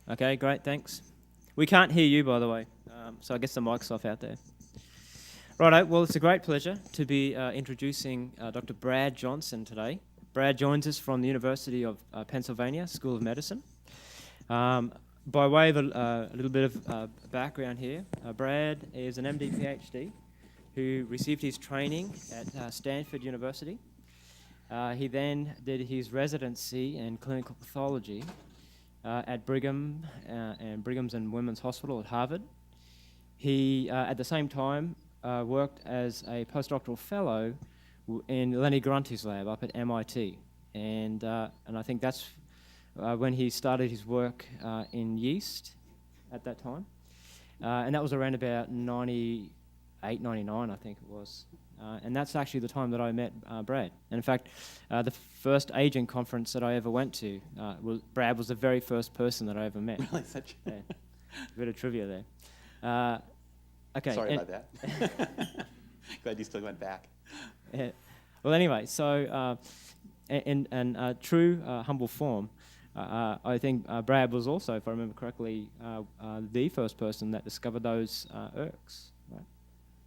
Okay, great, thanks. We can't hear you, by the way, so I guess the mic's off out there. Righto, well, it's a great pleasure to be introducing Dr. Brad Johnson today. Brad joins us from the University of Pennsylvania School of Medicine. By way of a little bit of background here, Brad is an MD PhD who received his training at Stanford University. He then did his residency in clinical pathology at Brigham and Brigham's and Women's Hospital at Harvard. He, at the same time, worked as a postdoctoral fellow in Lenny Grunty's lab up at MIT. And I think that's when he started his work in yeast at that time. And that was around about 98, 99, I think it was. And that's actually the time that I met Brad. And in fact, the first aging conference that I ever went to, Brad was the very first person that I ever met. Really? Such yeah. A bit of trivia there. Okay. Sorry about that. Glad you still went back. Yeah. Well, anyway, so in true humble form, I think Brad was also, if I remember correctly, the first person that discovered those ERKs, right?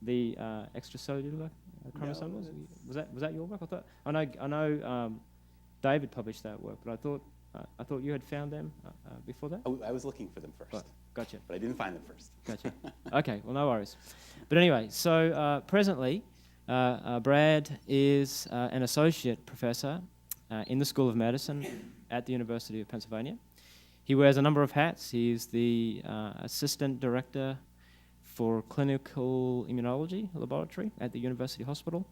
The extracellular chromosomes. No, was that your work? I know David published that work, but I thought you had found them before that. I was looking for them first. Right. Gotcha. But I didn't find them first. Gotcha. Okay, well, no worries. But anyway, so presently, Brad is an associate professor in the School of Medicine at the University of Pennsylvania. He wears a number of hats. He is the assistant director for clinical immunology laboratory at the University Hospital.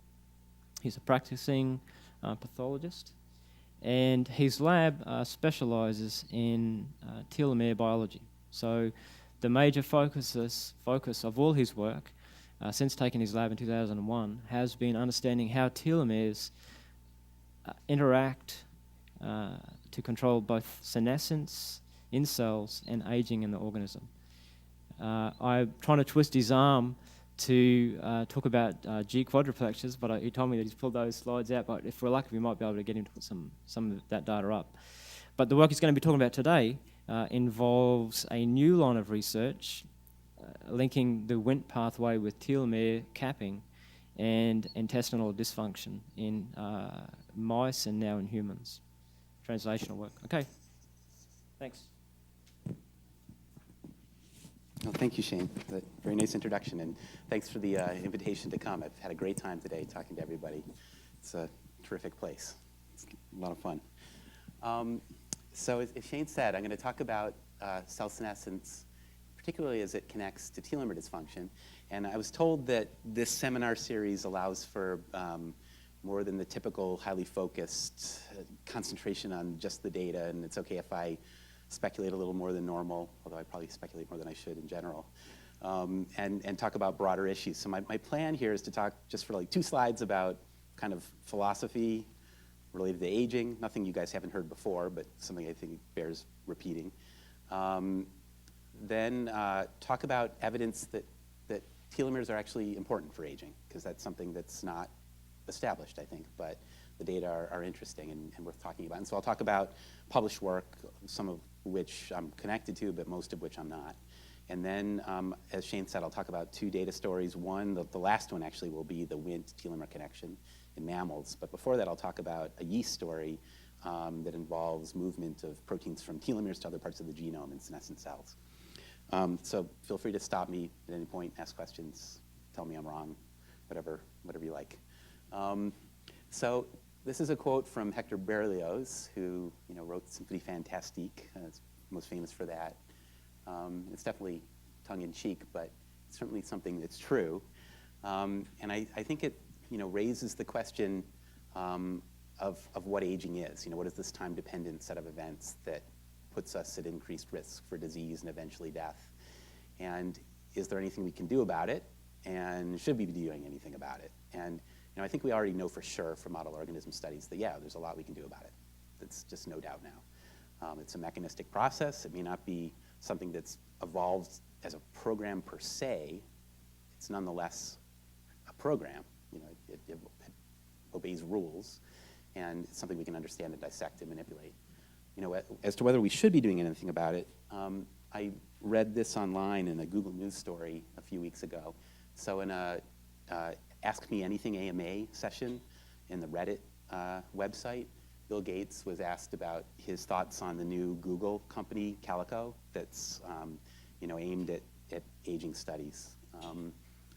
He's a practicing pathologist. And his lab specializes in telomere biology. So the major focus of all his work since taking his lab in 2001 has been understanding how telomeres interact to control both senescence in cells and aging in the organism. I'm trying to twist his arm to talk about G quadruplexes, but he told me that he's pulled those slides out, but if we're lucky we might be able to get him to put some of that data up. But the work he's going to be talking about today involves a new line of research linking the Wnt pathway with telomere capping and intestinal dysfunction in mice and now in humans. Translational work. Okay, thanks. Well, thank you, Shane. For a very nice introduction, and thanks for the invitation to come. I've had a great time today talking to everybody. It's a terrific place. It's a lot of fun. So as Shane said, I'm going to talk about cell senescence, particularly as it connects to telomere dysfunction. And I was told that this seminar series allows for more than the typical highly focused concentration on just the data, and it's okay if I speculate a little more than normal, although I probably speculate more than I should in general, and talk about broader issues. So my plan here is to talk just for like 2 slides about kind of philosophy related to aging, nothing you guys haven't heard before, but something I think bears repeating. Then talk about evidence that telomeres are actually important for aging, because that's something that's not established, I think, but the data are interesting and worth talking about. And so I'll talk about published work, some of which I'm connected to, but most of which I'm not. And then, as Shane said, I'll talk about 2 data stories. One, the last one actually will be the Wnt telomere connection in mammals. But before that, I'll talk about a yeast story that involves movement of proteins from telomeres to other parts of the genome in senescent cells. So feel free to stop me at any point, ask questions, tell me I'm wrong, whatever you like. So this is a quote from Hector Berlioz, who wrote Symphonie Fantastique. Is most famous for that. It's definitely tongue-in-cheek, but it's certainly something that's true. And I think it raises the question of what aging is. What is this time-dependent set of events that puts us at increased risk for disease and eventually death? And is there anything we can do about it? And should we be doing anything about it? And I think we already know for sure from model organism studies that, yeah, there's a lot we can do about it. That's just no doubt now. It's a mechanistic process. It may not be something that's evolved as a program per se. It's nonetheless a program. It obeys rules, and it's something we can understand and dissect and manipulate. as to whether we should be doing anything about it, I read this online in a Google News story a few weeks ago. So in a Ask Me Anything AMA session in the Reddit website, Bill Gates was asked about his thoughts on the new Google company, Calico, that's aimed at aging studies.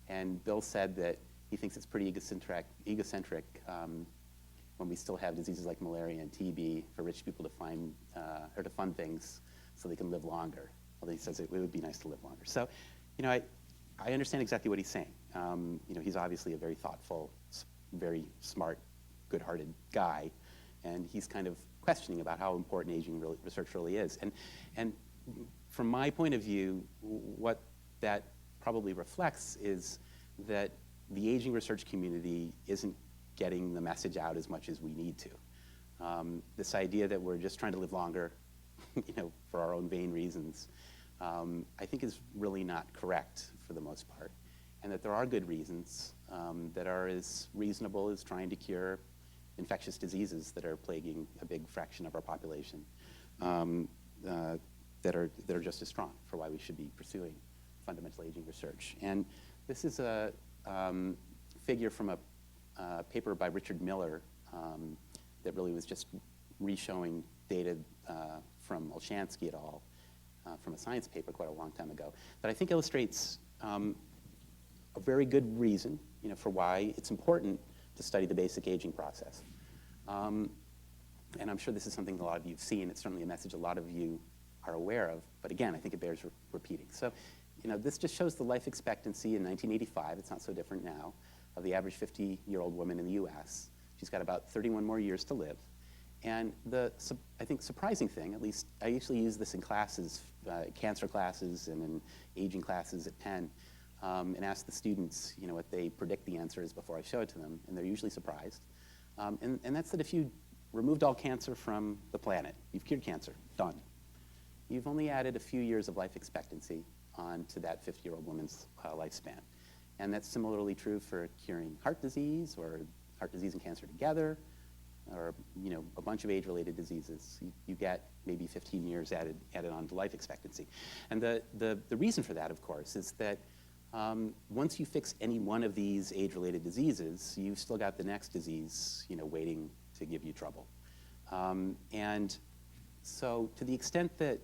And Bill said that he thinks it's pretty egocentric when we still have diseases like malaria and TB for rich people to find or to fund things so they can live longer. Although he says it would be nice to live longer. So, I understand exactly what he's saying. He's obviously a very thoughtful, very smart, good-hearted guy, and he's kind of questioning about how important aging research really is. And from my point of view, what that probably reflects is that the aging research community isn't getting the message out as much as we need to. This idea that we're just trying to live longer, for our own vain reasons, I think is really not correct for the most part, and that there are good reasons that are as reasonable as trying to cure infectious diseases that are plaguing a big fraction of our population, that are just as strong for why we should be pursuing fundamental aging research. And this is a figure from a paper by Richard Miller that really was just re-showing data from Olshansky et al. From a science paper quite a long time ago, that I think illustrates a very good reason, for why it's important to study the basic aging process. And I'm sure this is something a lot of you have seen. It's certainly a message a lot of you are aware of, but again, I think it bears repeating. So, this just shows the life expectancy in 1985, it's not so different now, of the average 50-year-old woman in the US. She's got about 31 more years to live. And I think, surprising thing, at least I usually use this in classes, cancer classes and in aging classes at Penn, and ask the students, what they predict the answer is before I show it to them, and they're usually surprised. And that's that if you removed all cancer from the planet, you've cured cancer, done. You've only added a few years of life expectancy onto that 50-year-old woman's lifespan. And that's similarly true for curing heart disease or heart disease and cancer together, or a bunch of age-related diseases. You get maybe 15 years added on to life expectancy. And the reason for that, of course, is that once you fix any one of these age-related diseases, you've still got the next disease, waiting to give you trouble. And so to the extent that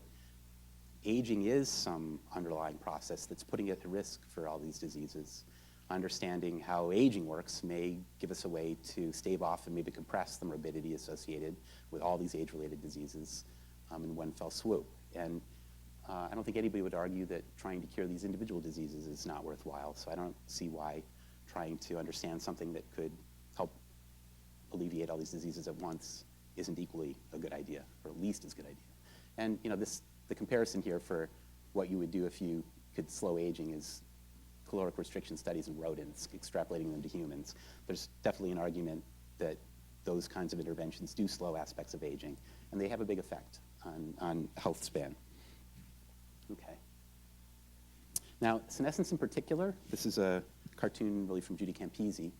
aging is some underlying process that's putting it at risk for all these diseases, understanding how aging works may give us a way to stave off and maybe compress the morbidity associated with all these age-related diseases in one fell swoop. And I don't think anybody would argue that trying to cure these individual diseases is not worthwhile, so I don't see why trying to understand something that could help alleviate all these diseases at once isn't equally a good idea, or at least as good idea. And the comparison here for what you would do if you could slow aging is caloric restriction studies in rodents, extrapolating them to humans. There's definitely an argument that those kinds of interventions do slow aspects of aging, and they have a big effect on health span. Okay. Now, senescence in particular, this is a cartoon really from Judy Campisi.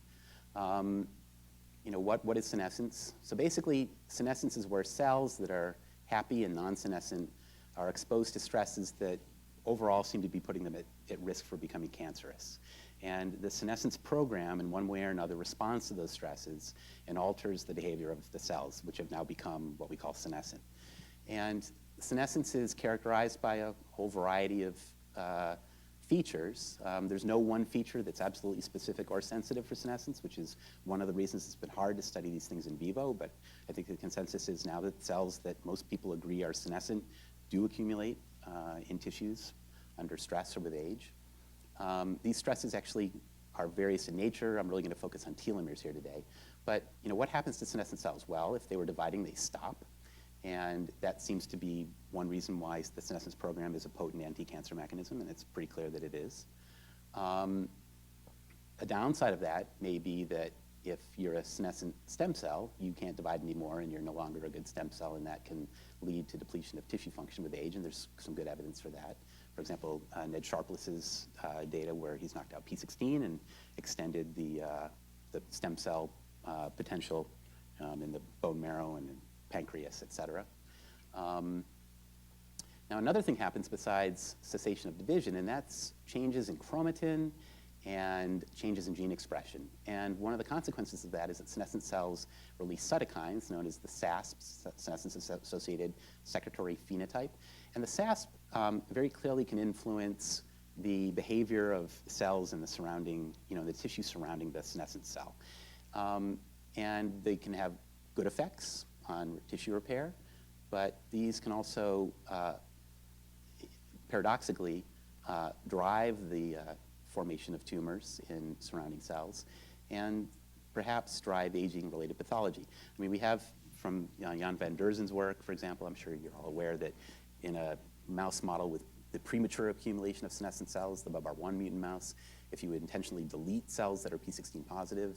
What is senescence? So basically, senescence is where cells that are happy and non-senescent are exposed to stresses that overall seem to be putting them at risk for becoming cancerous. And the senescence program, in one way or another, responds to those stresses and alters the behavior of the cells, which have now become what we call senescent. And senescence is characterized by a whole variety of features. There's no one feature that's absolutely specific or sensitive for senescence, which is one of the reasons it's been hard to study these things in vivo, but I think the consensus is now that cells that most people agree are senescent do accumulate in tissues under stress or with age. These stresses actually are various in nature. I'm really going to focus on telomeres here today. But what happens to senescent cells? Well, if they were dividing, they stop. And that seems to be one reason why the senescence program is a potent anti-cancer mechanism, and it's pretty clear that it is. A downside of that may be that if you're a senescent stem cell, you can't divide anymore, and you're no longer a good stem cell, and that can lead to depletion of tissue function with age, and there's some good evidence for that. For example, Ned Sharpless's data where he's knocked out P16 and extended the stem cell potential in the bone marrow and in pancreas, et cetera. Now, another thing happens besides cessation of division, and that's changes in chromatin and changes in gene expression. And one of the consequences of that is that senescent cells release cytokines known as the SASPs, senescence-associated secretory phenotype. And the SASP very clearly can influence the behavior of cells in the surrounding, the tissue surrounding the senescent cell. And they can have good effects on tissue repair, but these can also paradoxically drive the formation of tumors in surrounding cells and perhaps drive aging-related pathology. I mean, we have from Jan van Derzen's work, for example, I'm sure you're all aware that in a mouse model with the premature accumulation of senescent cells, the BABAR1 mutant mouse, if you would intentionally delete cells that are P16 positive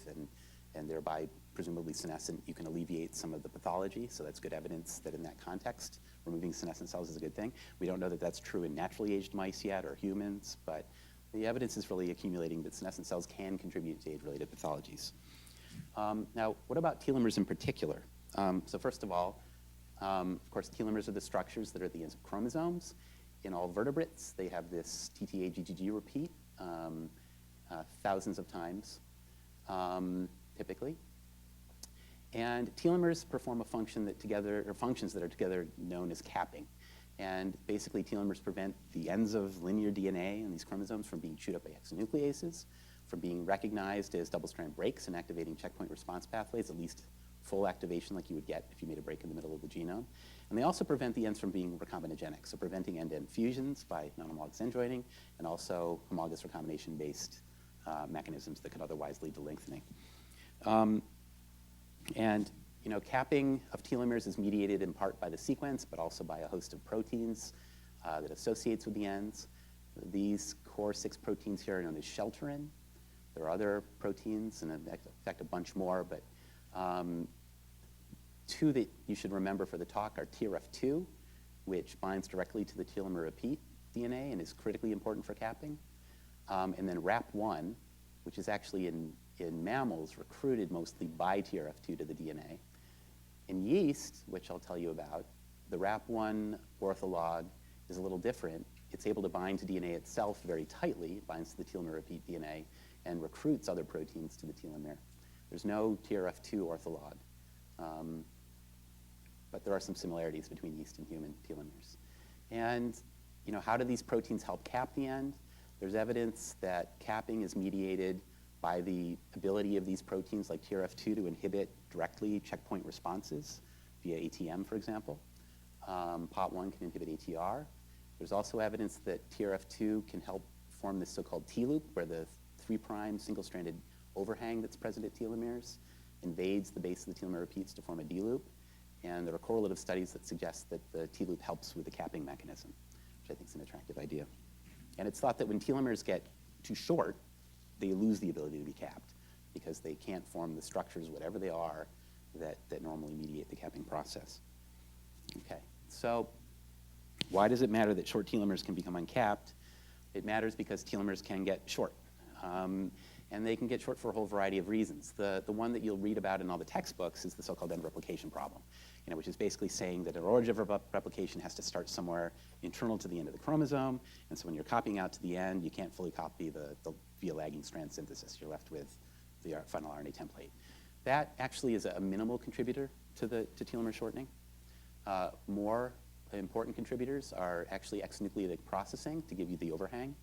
and thereby presumably senescent, you can alleviate some of the pathology. So that's good evidence that in that context, removing senescent cells is a good thing. We don't know that that's true in naturally aged mice yet or humans, but the evidence is really accumulating that senescent cells can contribute to age-related pathologies. Now, what about telomeres in particular? So first of all, of course, telomeres are the structures that are at the ends of chromosomes. In all vertebrates, they have this TTA-GGG repeat thousands of times, typically. And telomeres perform a function that together, or functions that are together known as capping. And basically, telomeres prevent the ends of linear DNA in these chromosomes from being chewed up by exonucleases, from being recognized as double-strand breaks and activating checkpoint response pathways, at least full activation like you would get if you made a break in the middle of the genome. And they also prevent the ends from being recombinogenic, so preventing end-to-end fusions by non-homologous end joining, and also homologous recombination-based mechanisms that could otherwise lead to lengthening. Capping of telomeres is mediated in part by the sequence, but also by a host of proteins that associates with the ends. These core 6 proteins here are known as shelterin. There are other proteins, and in fact a bunch more, but 2 that you should remember for the talk are TRF2, which binds directly to the telomere repeat DNA and is critically important for capping, and then RAP1, which is actually in mammals recruited mostly by TRF2 to the DNA. In yeast, which I'll tell you about, the RAP1 ortholog is a little different. It's able to bind to DNA itself very tightly. It binds to the telomere repeat DNA and recruits other proteins to the telomere. There's no TRF2 ortholog, but there are some similarities between yeast and human telomeres. And how do these proteins help cap the end? There's evidence that capping is mediated by the ability of these proteins like TRF2 to inhibit directly checkpoint responses via ATM, for example. POT1 can inhibit ATR. There's also evidence that TRF2 can help form this so-called T-loop, where the 3' single-stranded overhang that's present at telomeres invades the base of the telomere repeats to form a D-loop. And there are correlative studies that suggest that the T-loop helps with the capping mechanism, which I think is an attractive idea. And it's thought that when telomeres get too short, they lose the ability to be capped because they can't form the structures, whatever they are, that normally mediate the capping process. Okay, so why does it matter that short telomeres can become uncapped? It matters because telomeres can get short. And they can get short for a whole variety of reasons. The one that you'll read about in all the textbooks is the so-called end replication problem, which is basically saying that an origin of replication has to start somewhere internal to the end of the chromosome. And so when you're copying out to the end, you can't fully copy the via lagging strand synthesis. You're left with the final RNA template. That actually is a minimal contributor to telomere shortening. More important contributors are actually exonucleatic processing to give you the overhang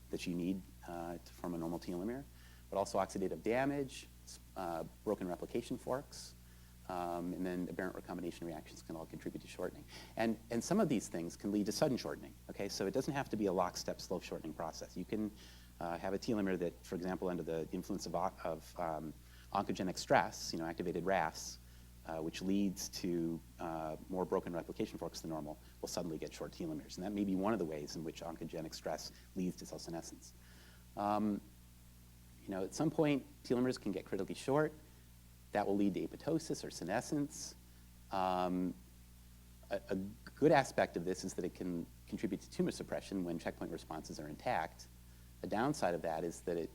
that you need to form a normal telomere, but also oxidative damage, broken replication forks, and then aberrant recombination reactions can all contribute to shortening. And some of these things can lead to sudden shortening, okay? So it doesn't have to be a lockstep slow shortening process. You can have a telomere that, for example, under the influence of oncogenic stress, activated RAS, which leads to more broken replication forks than normal, will suddenly get short telomeres. And that may be one of the ways in which oncogenic stress leads to cell senescence. At some point, telomeres can get critically short. That will lead to apoptosis or senescence. A good aspect of this is that it can contribute to tumor suppression when checkpoint responses are intact. The downside of that is that it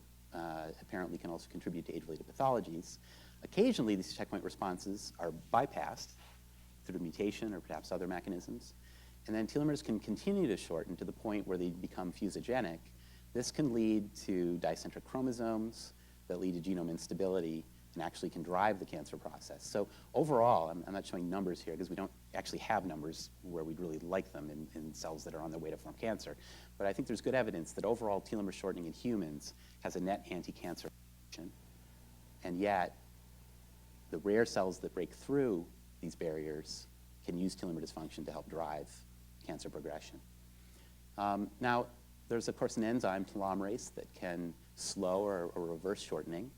apparently can also contribute to age-related pathologies. Occasionally, these checkpoint responses are bypassed through mutation or perhaps other mechanisms. And then telomeres can continue to shorten to the point where they become fusogenic. This can lead to dicentric chromosomes that lead to genome instability and actually can drive the cancer process. So overall, I'm not showing numbers here because we don't actually have numbers where we'd really like them in cells that are on their way to form cancer. But I think there's good evidence that overall telomere shortening in humans has a net anti-cancer function. And yet, the rare cells that break through these barriers can use telomere dysfunction to help drive cancer progression. Now, there's, of course, an enzyme, telomerase, that can slow or reverse shortening.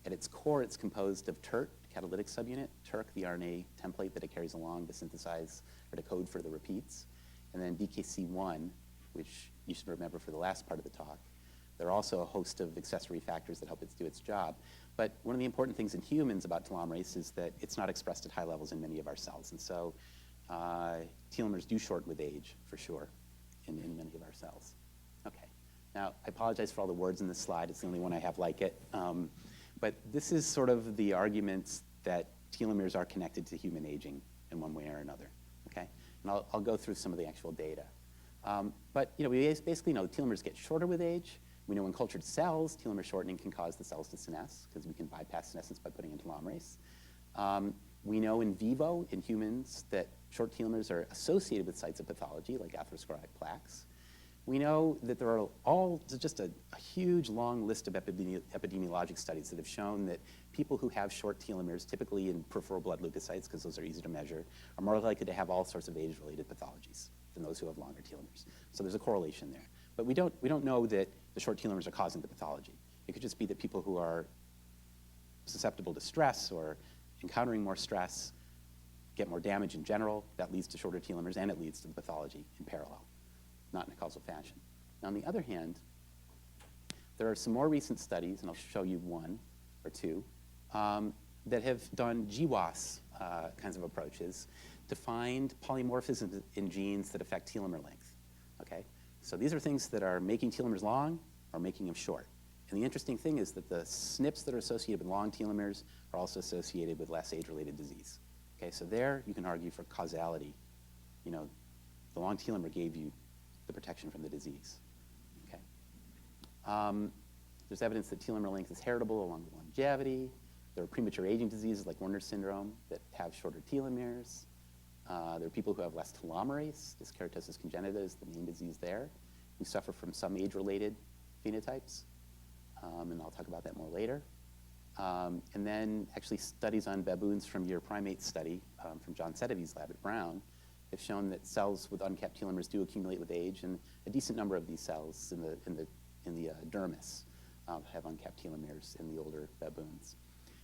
At its core, it's composed of TERT, catalytic subunit, TERK, the RNA template that it carries along to synthesize or to code for the repeats, and then DKC1, which you should remember for the last part of the talk. There are also a host of accessory factors that help it do its job. But one of the important things in humans about telomerase is that it's not expressed at high levels in many of our cells. And so telomeres do shorten with age, for sure, in many of our cells. Okay. Now, I apologize for all the words in this slide. It's the only one I have like it. But this is sort of the arguments that telomeres are connected to human aging in one way or another. Okay? And I'll go through some of the actual data. But we basically know telomeres get shorter with age. We know in cultured cells, telomere shortening can cause the cells to senesce because we can bypass senescence by putting in telomerase. We know in vivo, in humans, that short telomeres are associated with sites of pathology, like atherosclerotic plaques. We know that there are just a huge, long list of epidemiologic studies that have shown that people who have short telomeres, typically in peripheral blood leukocytes, because those are easy to measure, are more likely to have all sorts of age-related pathologies than those who have longer telomeres. So there's a correlation there. But we don't know that the short telomeres are causing the pathology. It could just be that people who are susceptible to stress or encountering more stress get more damage in general. That leads to shorter telomeres, and it leads to the pathology in parallel, not in a causal fashion. Now, on the other hand, there are some more recent studies, and I'll show you one or two, that have done GWAS kinds of approaches to find polymorphisms in genes that affect telomere length. Okay? So these are things that are making telomeres long or making them short. And the interesting thing is that the SNPs that are associated with long telomeres are also associated with less age-related disease. Okay, so there you can argue for causality. The long telomere gave you the protection from the disease. Okay. There's evidence that telomere length is heritable along with longevity. There are premature aging diseases like Werner's syndrome that have shorter telomeres. There are people who have less telomerase. Dyskeratosis congenita is the main disease there, who suffer from some age-related phenotypes. And I'll talk about that more later. And then actually studies on baboons from your primate study from John Sedevy's lab at Brown have shown that cells with uncapped telomeres do accumulate with age, and a decent number of these cells in the dermis have uncapped telomeres in the older baboons.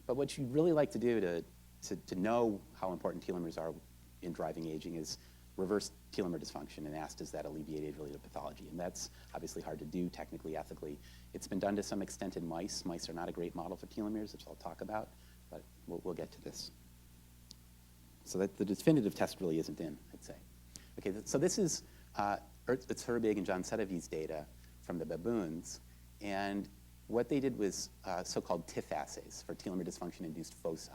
But what you'd really like to do to know how important telomeres are in driving aging is reverse telomere dysfunction and ask, does that alleviate age-related pathology? And that's obviously hard to do technically, ethically. It's been done to some extent in mice. Mice are not a great model for telomeres, which I'll talk about, but we'll get to this. So that the definitive test really isn't in, I'd say. Okay, so this is it's Herbig and John Sedevy's data from the baboons. And what they did was so-called TIFF assays for telomere dysfunction-induced foci.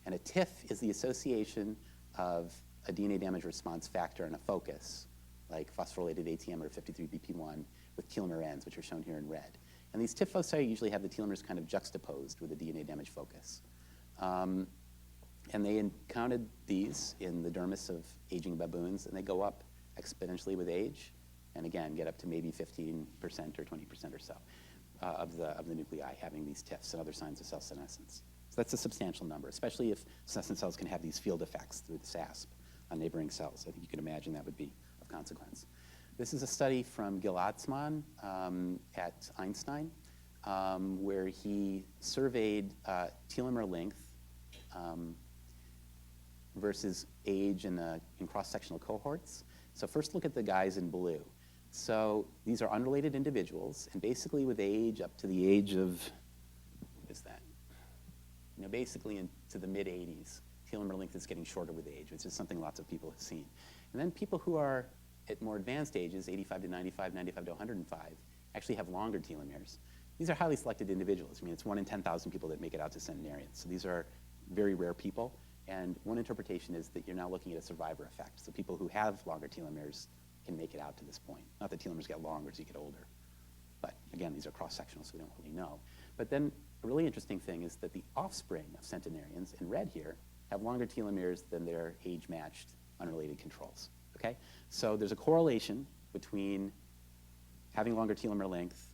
And a TIFF is the association of a DNA damage response factor and a focus, like phosphorylated ATM or 53BP1, with telomere ends, which are shown here in red. And these TIFF foci usually have the telomeres kind of juxtaposed with a DNA damage focus. And they counted these in the dermis of aging baboons, and they go up exponentially with age, and again, get up to maybe 15% or 20% or so of the nuclei having these TIFFs and other signs of cell senescence. So that's a substantial number, especially if senescent cells can have these field effects through the SASP on neighboring cells. I think you can imagine that would be of consequence. This is a study from Gil Atzmon at Einstein, where he surveyed telomere length versus age in cross-sectional cohorts. So first look at the guys in blue. So these are unrelated individuals, and basically with age up to the age of, what is that? Basically into the mid-80s, telomere length is getting shorter with age, which is something lots of people have seen. And then people who are at more advanced ages, 85 to 95, 95 to 105, actually have longer telomeres. These are highly selected individuals. I mean, it's 1 in 10,000 people that make it out to centenarians. So these are very rare people. And one interpretation is that you're now looking at a survivor effect. So people who have longer telomeres can make it out to this point. Not that telomeres get longer as you get older. But again, these are cross-sectional, so we don't really know. But then a really interesting thing is that the offspring of centenarians, in red here, have longer telomeres than their age-matched unrelated controls. Okay? So there's a correlation between having longer telomere length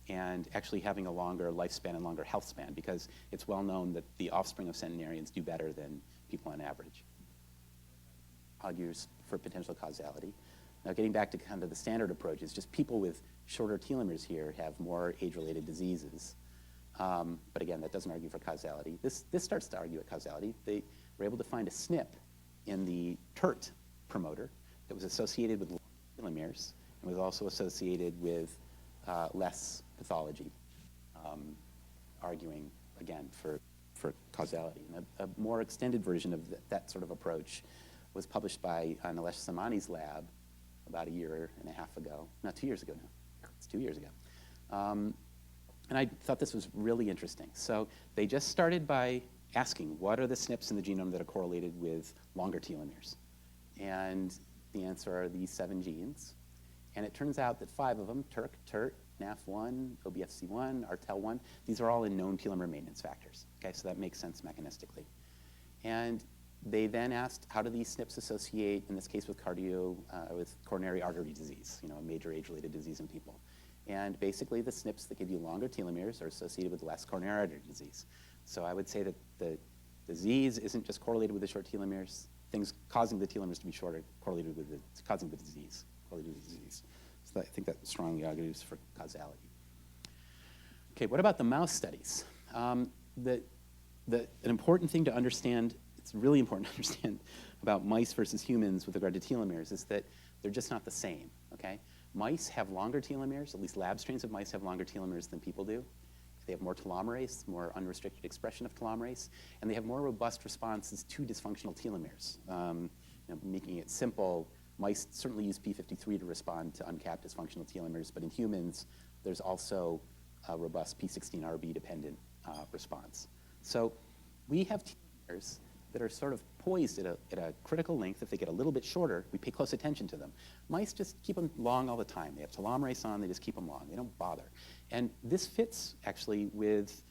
and actually having a longer lifespan and longer health span, because it's well known that the offspring of centenarians do better than people on average. Argues for potential causality. Now, getting back to kind of the standard approach, is just people with shorter telomeres here have more age-related diseases. But again, that doesn't argue for causality. This starts to argue at causality. They were able to find a SNP in the TERT promoter that was associated with telomeres and was also associated with less pathology, arguing, again, for causality. And a more extended version of that sort of approach was published by Nilesh Samani's lab about a year and a half ago. Not 2 years ago now. It's 2 years ago. And I thought this was really interesting. So they just started by asking, what are the SNPs in the genome that are correlated with longer telomeres? And the answer are these 7 genes. And it turns out that 5 of them, TERK, TERT, NAF1, OBFC1, ARTEL1, these are all in known telomere maintenance factors. Okay, so that makes sense mechanistically. And they then asked, how do these SNPs associate, in this case with with coronary artery disease, a major age-related disease in people. And basically, the SNPs that give you longer telomeres are associated with less coronary artery disease. So I would say that the disease isn't just correlated with the short telomeres. Things causing the telomeres to be shorter correlated with causing the disease, correlated with the disease. So I think that strongly argues for causality. Okay, what about the mouse studies? An important thing to understand, it's really important to understand about mice versus humans with regard to telomeres, is that they're just not the same, okay? Mice have longer telomeres, at least lab strains of mice have longer telomeres than people do. They have more telomerase, more unrestricted expression of telomerase, and they have more robust responses to dysfunctional telomeres. Making it simple, mice certainly use P53 to respond to uncapped dysfunctional telomeres, but in humans, there's also a robust P16RB-dependent response. So we have telomeres that are sort of poised at a critical length. If they get a little bit shorter, we pay close attention to them. Mice just keep them long all the time. They have telomerase on, they just keep them long. They don't bother. And this fits, actually, with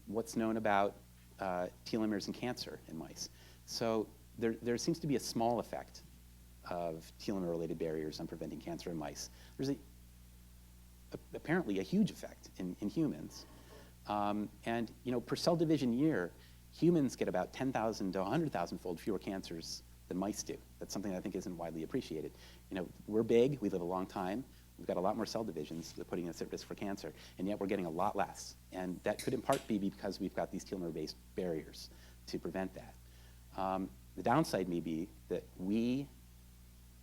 what's known about telomeres in cancer in mice. So there seems to be a small effect of telomere-related barriers on preventing cancer in mice. There's apparently a huge effect in humans. And per cell division year, humans get about 10,000 to 100,000-fold fewer cancers than mice do. That's something I think isn't widely appreciated. We're big, we live a long time, we've got a lot more cell divisions that are putting us at risk for cancer, and yet we're getting a lot less. And that could in part be because we've got these telomere-based barriers to prevent that. The downside may be that we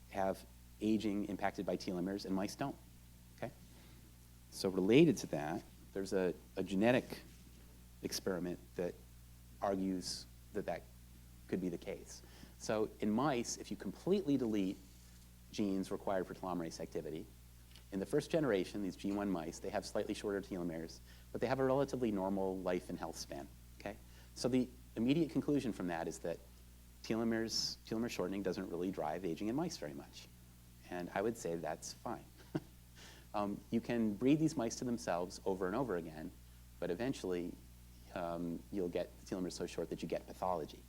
have aging impacted by telomeres and mice don't, okay? So related to that, there's a genetic experiment that argues that could be the case. So in mice, if you completely delete genes required for telomerase activity, in the first generation, these G1 mice, they have slightly shorter telomeres, but they have a relatively normal life and health span, okay? So the immediate conclusion from that is that telomere shortening doesn't really drive aging in mice very much. And I would say that's fine. You can breed these mice to themselves over and over again, but eventually you'll get the telomeres so short that you get pathology.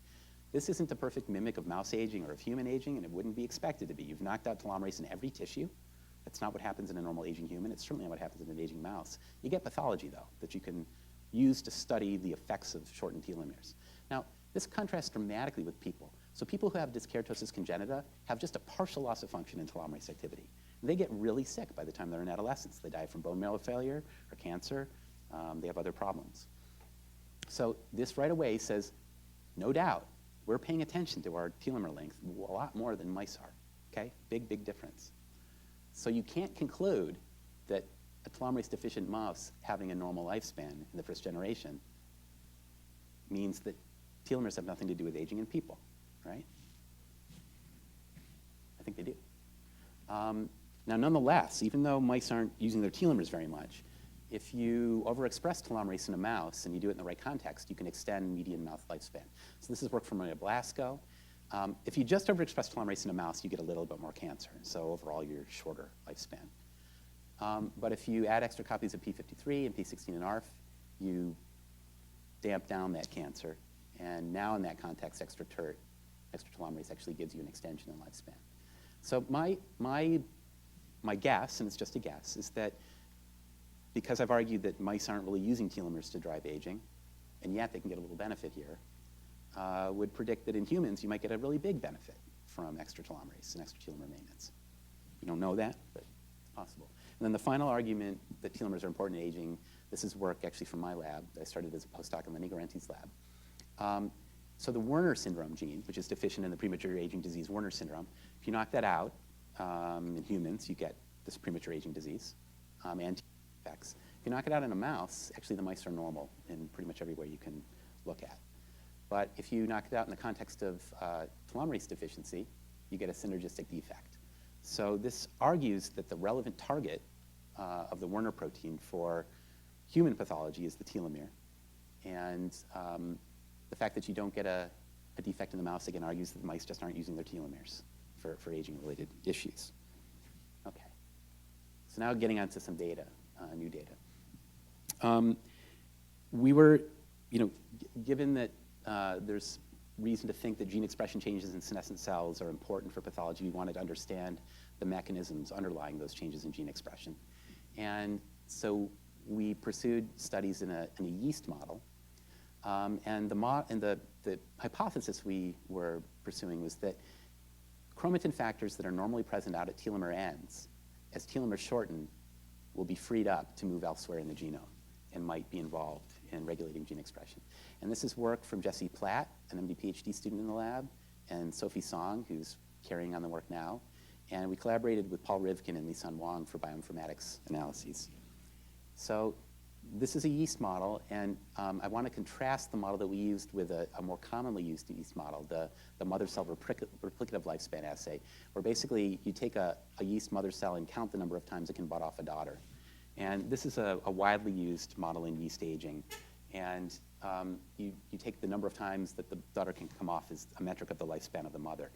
This isn't a perfect mimic of mouse aging or of human aging, and it wouldn't be expected to be. You've knocked out telomerase in every tissue. That's not what happens in a normal aging human. It's certainly not what happens in an aging mouse. You get pathology, though, that you can use to study the effects of shortened telomeres. Now, this contrasts dramatically with people. So people who have dyskeratosis congenita have just a partial loss of function in telomerase activity. And they get really sick by the time they're in adolescence. They die from bone marrow failure or cancer. They have other problems. So this right away says, no doubt, we're paying attention to our telomere length a lot more than mice are, okay? Big, big difference. So you can't conclude that a telomerase deficient mouse having a normal lifespan in the first generation means that telomeres have nothing to do with aging in people, right? I think they do. Now, nonetheless, even though mice aren't using their telomeres very much, if you overexpress telomerase in a mouse and you do it in the right context, you can extend median mouse lifespan. So this is work from Blasco. If you just overexpress telomerase in a mouse, you get a little bit more cancer. So overall, you're shorter lifespan. But if you add extra copies of P53 and P16 and ARF, you damp down that cancer. And now in that context, extra telomerase actually gives you an extension in lifespan. So my guess, and it's just a guess, is that because I've argued that mice aren't really using telomeres to drive aging, and yet they can get a little benefit here, would predict that in humans you might get a really big benefit from extra telomerase and extra telomere maintenance. We don't know that, but it's possible. And then the final argument that telomeres are important in aging, this is work actually from my lab that I started as a postdoc in Lenny Garenti's lab. So the Werner syndrome gene, which is deficient in the premature aging disease Werner syndrome, if you knock that out in humans, you get this premature aging disease and effects. If you knock it out in a mouse, actually the mice are normal in pretty much every way you can look at. But if you knock it out in the context of telomerase deficiency, you get a synergistic defect. So this argues that the relevant target of the Werner protein for human pathology is the telomere. And the fact that you don't get a defect in the mouse, again, argues that the mice just aren't using their telomeres for aging-related issues. Okay. So now getting onto some data, new data. We were, given that there's reason to think that gene expression changes in senescent cells are important for pathology, we wanted to understand the mechanisms underlying those changes in gene expression. And so we pursued studies in a yeast model. And the hypothesis we were pursuing was that chromatin factors that are normally present out at telomere ends, as telomeres shorten, will be freed up to move elsewhere in the genome and might be involved in regulating gene expression. And this is work from Jesse Platt, an MD PhD student in the lab, and Sophie Song, who's carrying on the work now. And we collaborated with Paul Rivkin and Lisan Wang for bioinformatics analyses. So this is a yeast model, and I want to contrast the model that we used with a more commonly used yeast model, the mother cell replicative lifespan assay, where basically you take a yeast mother cell and count the number of times it can butt off a daughter. And this is a widely used model in yeast aging. And you take the number of times that the daughter can come off as a metric of the lifespan of the mother.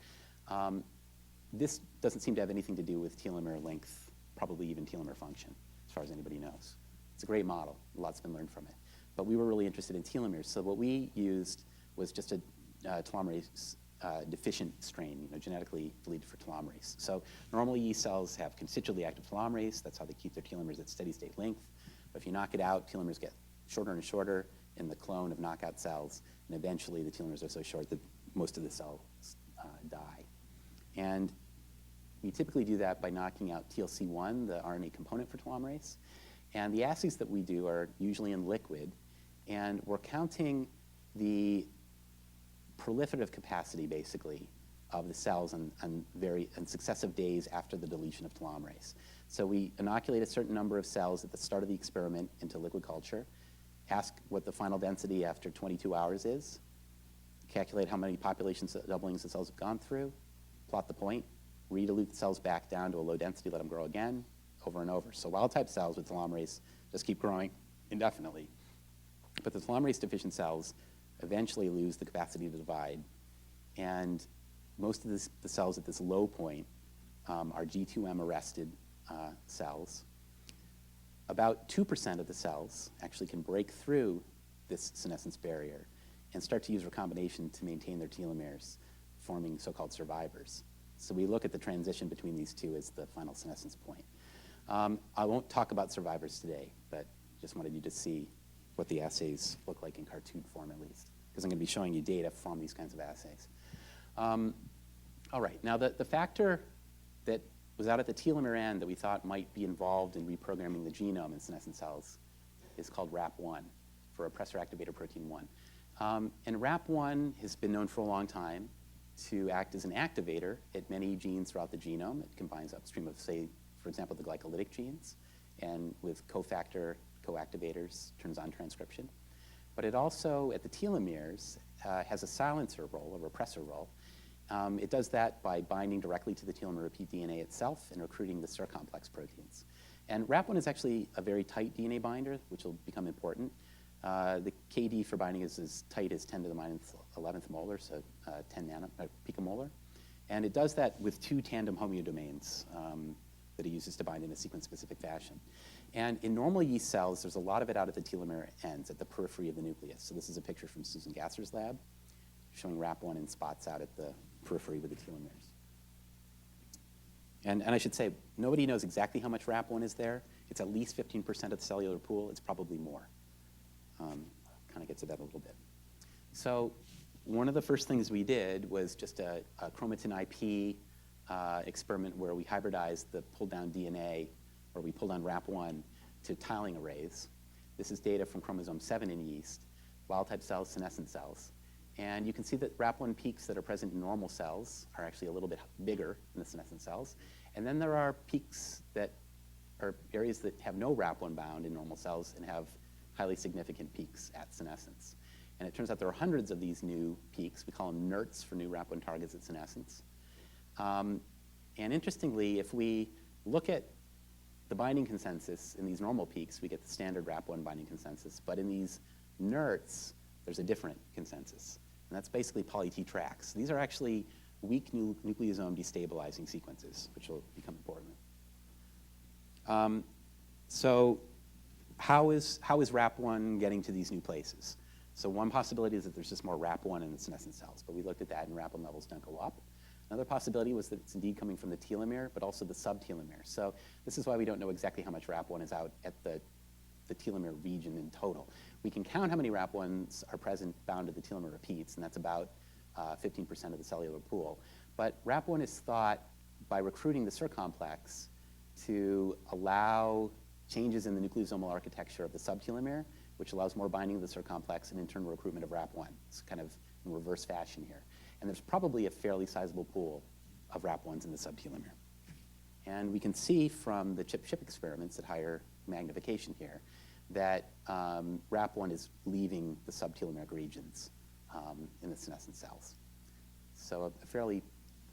This doesn't seem to have anything to do with telomere length, probably even telomere function, as far as anybody knows. It's a great model. A lot's been learned from it. But we were really interested in telomeres. So what we used was just a telomerase deficient strain, genetically deleted for telomerase. So normally yeast cells have constitutively active telomerase. That's how they keep their telomeres at steady state length. But if you knock it out, telomeres get shorter and shorter in the clone of knockout cells. And eventually the telomeres are so short that most of the cells die. And we typically do that by knocking out TLC1, the RNA component for telomerase. And the assays that we do are usually in liquid, and we're counting the proliferative capacity, basically, of the cells on successive days after the deletion of telomerase. So we inoculate a certain number of cells at the start of the experiment into liquid culture, ask what the final density after 22 hours is, calculate how many population doublings the cells have gone through, plot the point, redilute the cells back down to a low density, let them grow again, over and over. So wild-type cells with telomerase just keep growing indefinitely. But the telomerase deficient cells eventually lose the capacity to divide. And most of the cells at this low point are G2M arrested cells. About 2% of the cells actually can break through this senescence barrier and start to use recombination to maintain their telomeres, forming so-called survivors. So we look at the transition between these two as the final senescence point. I won't talk about survivors today, but just wanted you to see what the assays look like in cartoon form at least, because I'm going to be showing you data from these kinds of assays. All right, now the factor that was out at the telomere end that we thought might be involved in reprogramming the genome in senescent cells is called RAP1, for repressor activator protein 1. And RAP1 has been known for a long time to act as an activator at many genes throughout the genome. It combines upstream of, say, for example, the glycolytic genes, and with cofactor co-activators turns on transcription. But it also, at the telomeres, has a silencer role, a repressor role. It does that by binding directly to the telomere repeat DNA itself and recruiting the SIR complex proteins. And RAP1 is actually a very tight DNA binder, which will become important. The KD for binding is as tight as 10 to the minus 11th molar, so 10 picomolar. And it does that with 2 tandem homeodomains that it uses to bind in a sequence-specific fashion. And in normal yeast cells, there's a lot of it out at the telomere ends, at the periphery of the nucleus. So this is a picture from Susan Gasser's lab showing RAP1 in spots out at the periphery with the telomeres. And I should say, nobody knows exactly how much RAP1 is there. It's at least 15% of the cellular pool. It's probably more. Kind of gets at that a little bit. So one of the first things we did was just a chromatin IP experiment where we hybridized the pulled-down DNA, or we pulled down RAP1 to tiling arrays. This is data from chromosome 7 in yeast, wild-type cells, senescent cells. And you can see that RAP1 peaks that are present in normal cells are actually a little bit bigger in the senescent cells. And then there are peaks that are areas that have no RAP1 bound in normal cells and have highly significant peaks at senescence. And it turns out there are hundreds of these new peaks. We call them NERTs for new RAP1 targets at senescence. And interestingly, if we look at the binding consensus in these normal peaks, we get the standard RAP1 binding consensus. But in these NERTs, there's a different consensus. And that's basically poly-T tracks. These are actually weak nucleosome destabilizing sequences, which will become important. So how is RAP1 getting to these new places? So one possibility is that there's just more RAP1 in the senescent cells, but we looked at that and RAP1 levels don't go up. Another possibility was that it's indeed coming from the telomere, but also the subtelomere. So this is why we don't know exactly how much RAP1 is out at the telomere region in total. We can count how many RAP1s are present bound to the telomere repeats, and that's about 15% of the cellular pool. But RAP1 is thought, by recruiting the SIR complex, to allow changes in the nucleosomal architecture of the subtelomere, which allows more binding of the SIR complex and internal recruitment of RAP1. It's kind of in reverse fashion here. And there's probably a fairly sizable pool of RAP1s in the subtelomere. And we can see from the chip-chip experiments at higher magnification here that RAP1 is leaving the subtelomeric regions in the senescent cells. So a fairly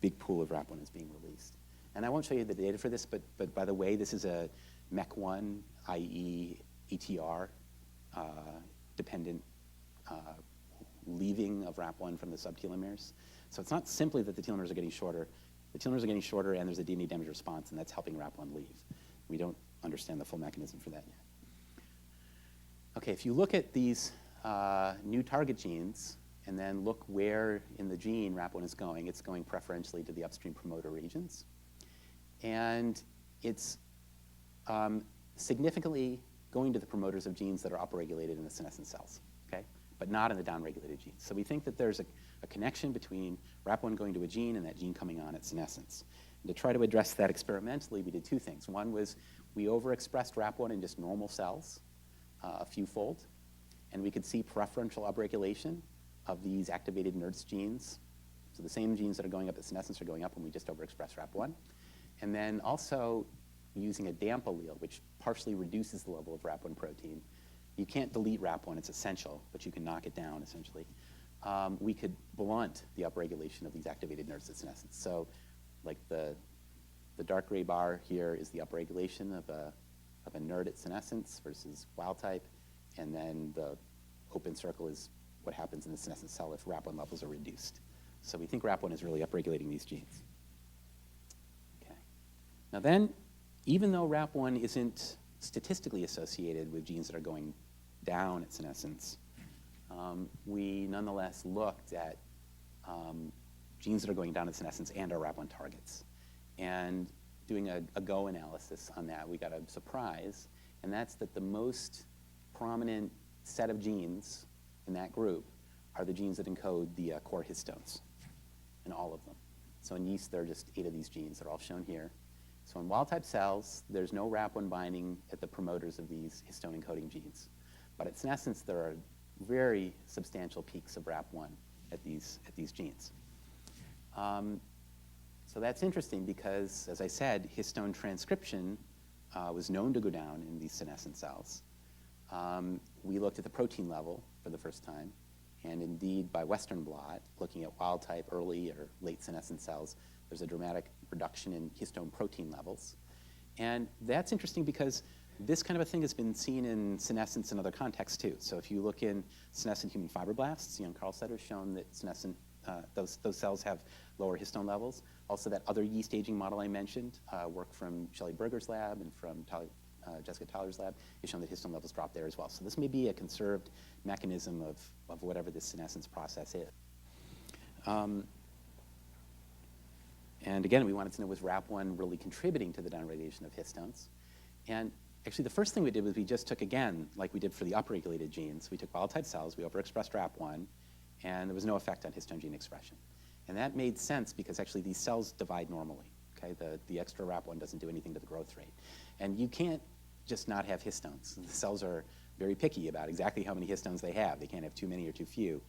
big pool of RAP1 is being released. And I won't show you the data for this, but by the way, this is a MEC1, i.e. ETR, dependent leaving of RAP1 from the subtelomeres. So it's not simply that the telomeres are getting shorter. The telomeres are getting shorter, and there's a DNA damage response, and that's helping RAP1 leave. We don't understand the full mechanism for that yet. Okay, if you look at these new target genes, and then look where in the gene RAP1 is going, it's going preferentially to the upstream promoter regions. And it's significantly going to the promoters of genes that are upregulated in the senescent cells, okay? But not in the downregulated genes. So we think that there's a connection between RAP1 going to a gene and that gene coming on at senescence. And to try to address that experimentally, we did two things. One was we overexpressed RAP1 in just normal cells, a few-fold, and we could see preferential upregulation of these activated NERTs genes. So the same genes that are going up at senescence are going up when we just overexpress RAP1. And then also using a damp allele, which partially reduces the level of RAP1 protein. You can't delete RAP1, it's essential, but you can knock it down, essentially. We could blunt the upregulation of these activated NERTs at senescence. So like the dark gray bar here is the upregulation of a NERT at senescence versus wild type, and then the open circle is what happens in the senescent cell if RAP1 levels are reduced. So we think RAP1 is really upregulating these genes. Okay. Now then, even though RAP1 isn't statistically associated with genes that are going down at senescence, we nonetheless looked at genes that are going down at senescence and our RAP1 targets. And doing a Go analysis on that, we got a surprise, and that's that the most prominent set of genes in that group are the genes that encode the core histones, in all of them. So in yeast, there are just 8 of these genes. They're all shown here. So in wild-type cells, there's no RAP1 binding at the promoters of these histone encoding genes. But at senescence, there are very substantial peaks of RAP1 at these genes. So that's interesting because, as I said, histone transcription was known to go down in these senescent cells. We looked at the protein level for the first time, and indeed, by Western blot, looking at wild-type early or late senescent cells, there's a dramatic reduction in histone protein levels. And that's interesting because this kind of a thing has been seen in senescence in other contexts too. So if you look in senescent human fibroblasts, Carlstetter has shown that senescent, those cells have lower histone levels. Also that other yeast aging model I mentioned, work from Shelley Berger's lab and from Jessica Tyler's lab, has shown that histone levels drop there as well. So this may be a conserved mechanism of whatever this senescence process is. And again, we wanted to know, was RAP1 really contributing to the downregulation of histones? And actually, the first thing we did was we just took, again, like we did for the upregulated genes, we took wild-type cells, we overexpressed RAP1, and there was no effect on histone gene expression. And that made sense because actually these cells divide normally, okay? The extra RAP1 doesn't do anything to the growth rate. And you can't just not have histones. The cells are very picky about exactly how many histones they have. They can't have too many or too few.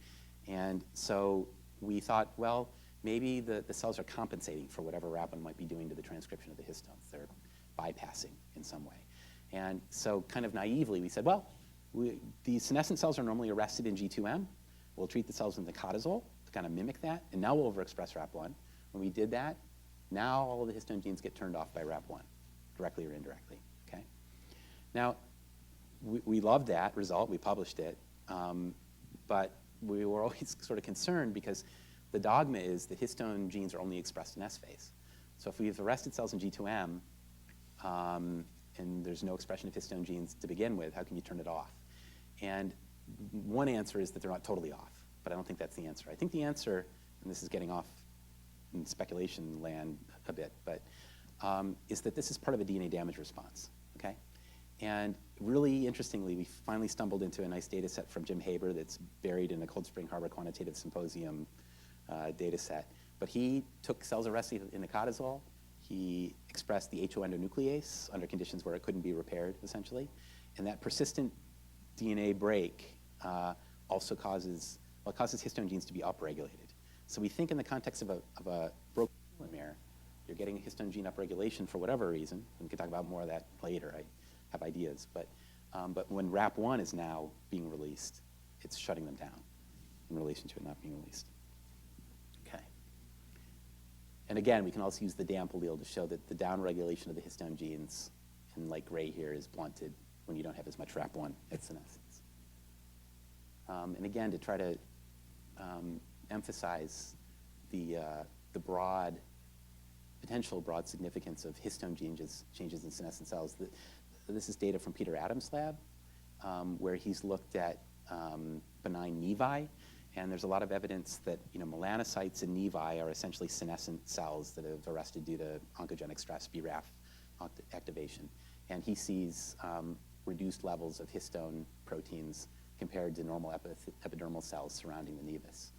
And so we thought, well, maybe the cells are compensating for whatever RAP1 might be doing to the transcription of the histones. They're bypassing in some way. And so kind of naively, we said, well, these senescent cells are normally arrested in G2M. We'll treat the cells in the cortisol to kind of mimic that, and now we'll overexpress RAP1. When we did that, now all of the histone genes get turned off by RAP1, directly or indirectly, okay? Now, we loved that result. We published it. But we were always sort of concerned because the dogma is that histone genes are only expressed in S phase. So if we've arrested cells in G2M, and there's no expression of histone genes to begin with, how can you turn it off? And one answer is that they're not totally off, but I don't think that's the answer. I think the answer, and this is getting off in speculation land a bit, but is that this is part of a DNA damage response, okay? And really interestingly, we finally stumbled into a nice data set from Jim Haber that's buried in a Cold Spring Harbor Quantitative Symposium data set. But he took cells arrested in the cortisol. He expressed the HO endonuclease under conditions where it couldn't be repaired, essentially. And that persistent DNA break also causes histone genes to be upregulated. So we think in the context of a broken telomere, you're getting a histone gene upregulation for whatever reason. We can talk about more of that later. I have ideas. But when RAP1 is now being released, it's shutting them down in relation to it not being released. Okay. And again, we can also use the DAMP allele to show that the downregulation of the histone genes in light gray here is blunted when you don't have as much RAP1 at senescence. And again, to try to emphasize the potential broad significance of histone changes in senescent cells. This is data from Peter Adams' lab, where he's looked at benign nevi, and there's a lot of evidence that melanocytes in nevi are essentially senescent cells that have arrested due to oncogenic stress, BRAF activation. And he sees reduced levels of histone proteins compared to normal epidermal cells surrounding the nevus.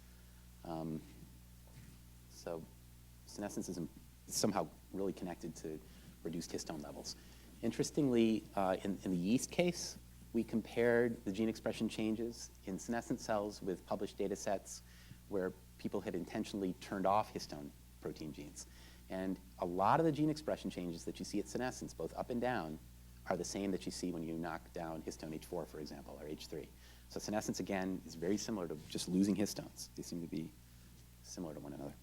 So senescence is somehow really connected to reduced histone levels. Interestingly, in the yeast case, we compared the gene expression changes in senescent cells with published data sets where people had intentionally turned off histone protein genes. And a lot of the gene expression changes that you see at senescence, both up and down, are the same that you see when you knock down histone H4, for example, or H3. So senescence, again, is very similar to just losing histones. They seem to be similar to one another.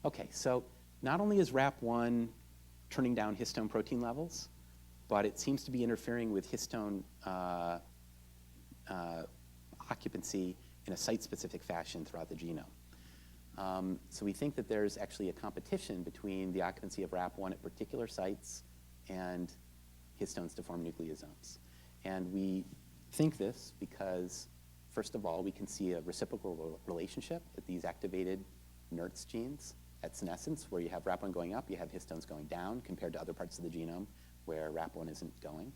Okay, so not only is RAP1 turning down histone protein levels, but it seems to be interfering with histone occupancy in a site-specific fashion throughout the genome. So we think that there's actually a competition between the occupancy of RAP1 at particular sites and histones to form nucleosomes. And we think this because, first of all, we can see a reciprocal relationship at these activated NERTS genes at senescence, where you have RAP1 going up, you have histones going down compared to other parts of the genome where RAP1 isn't going.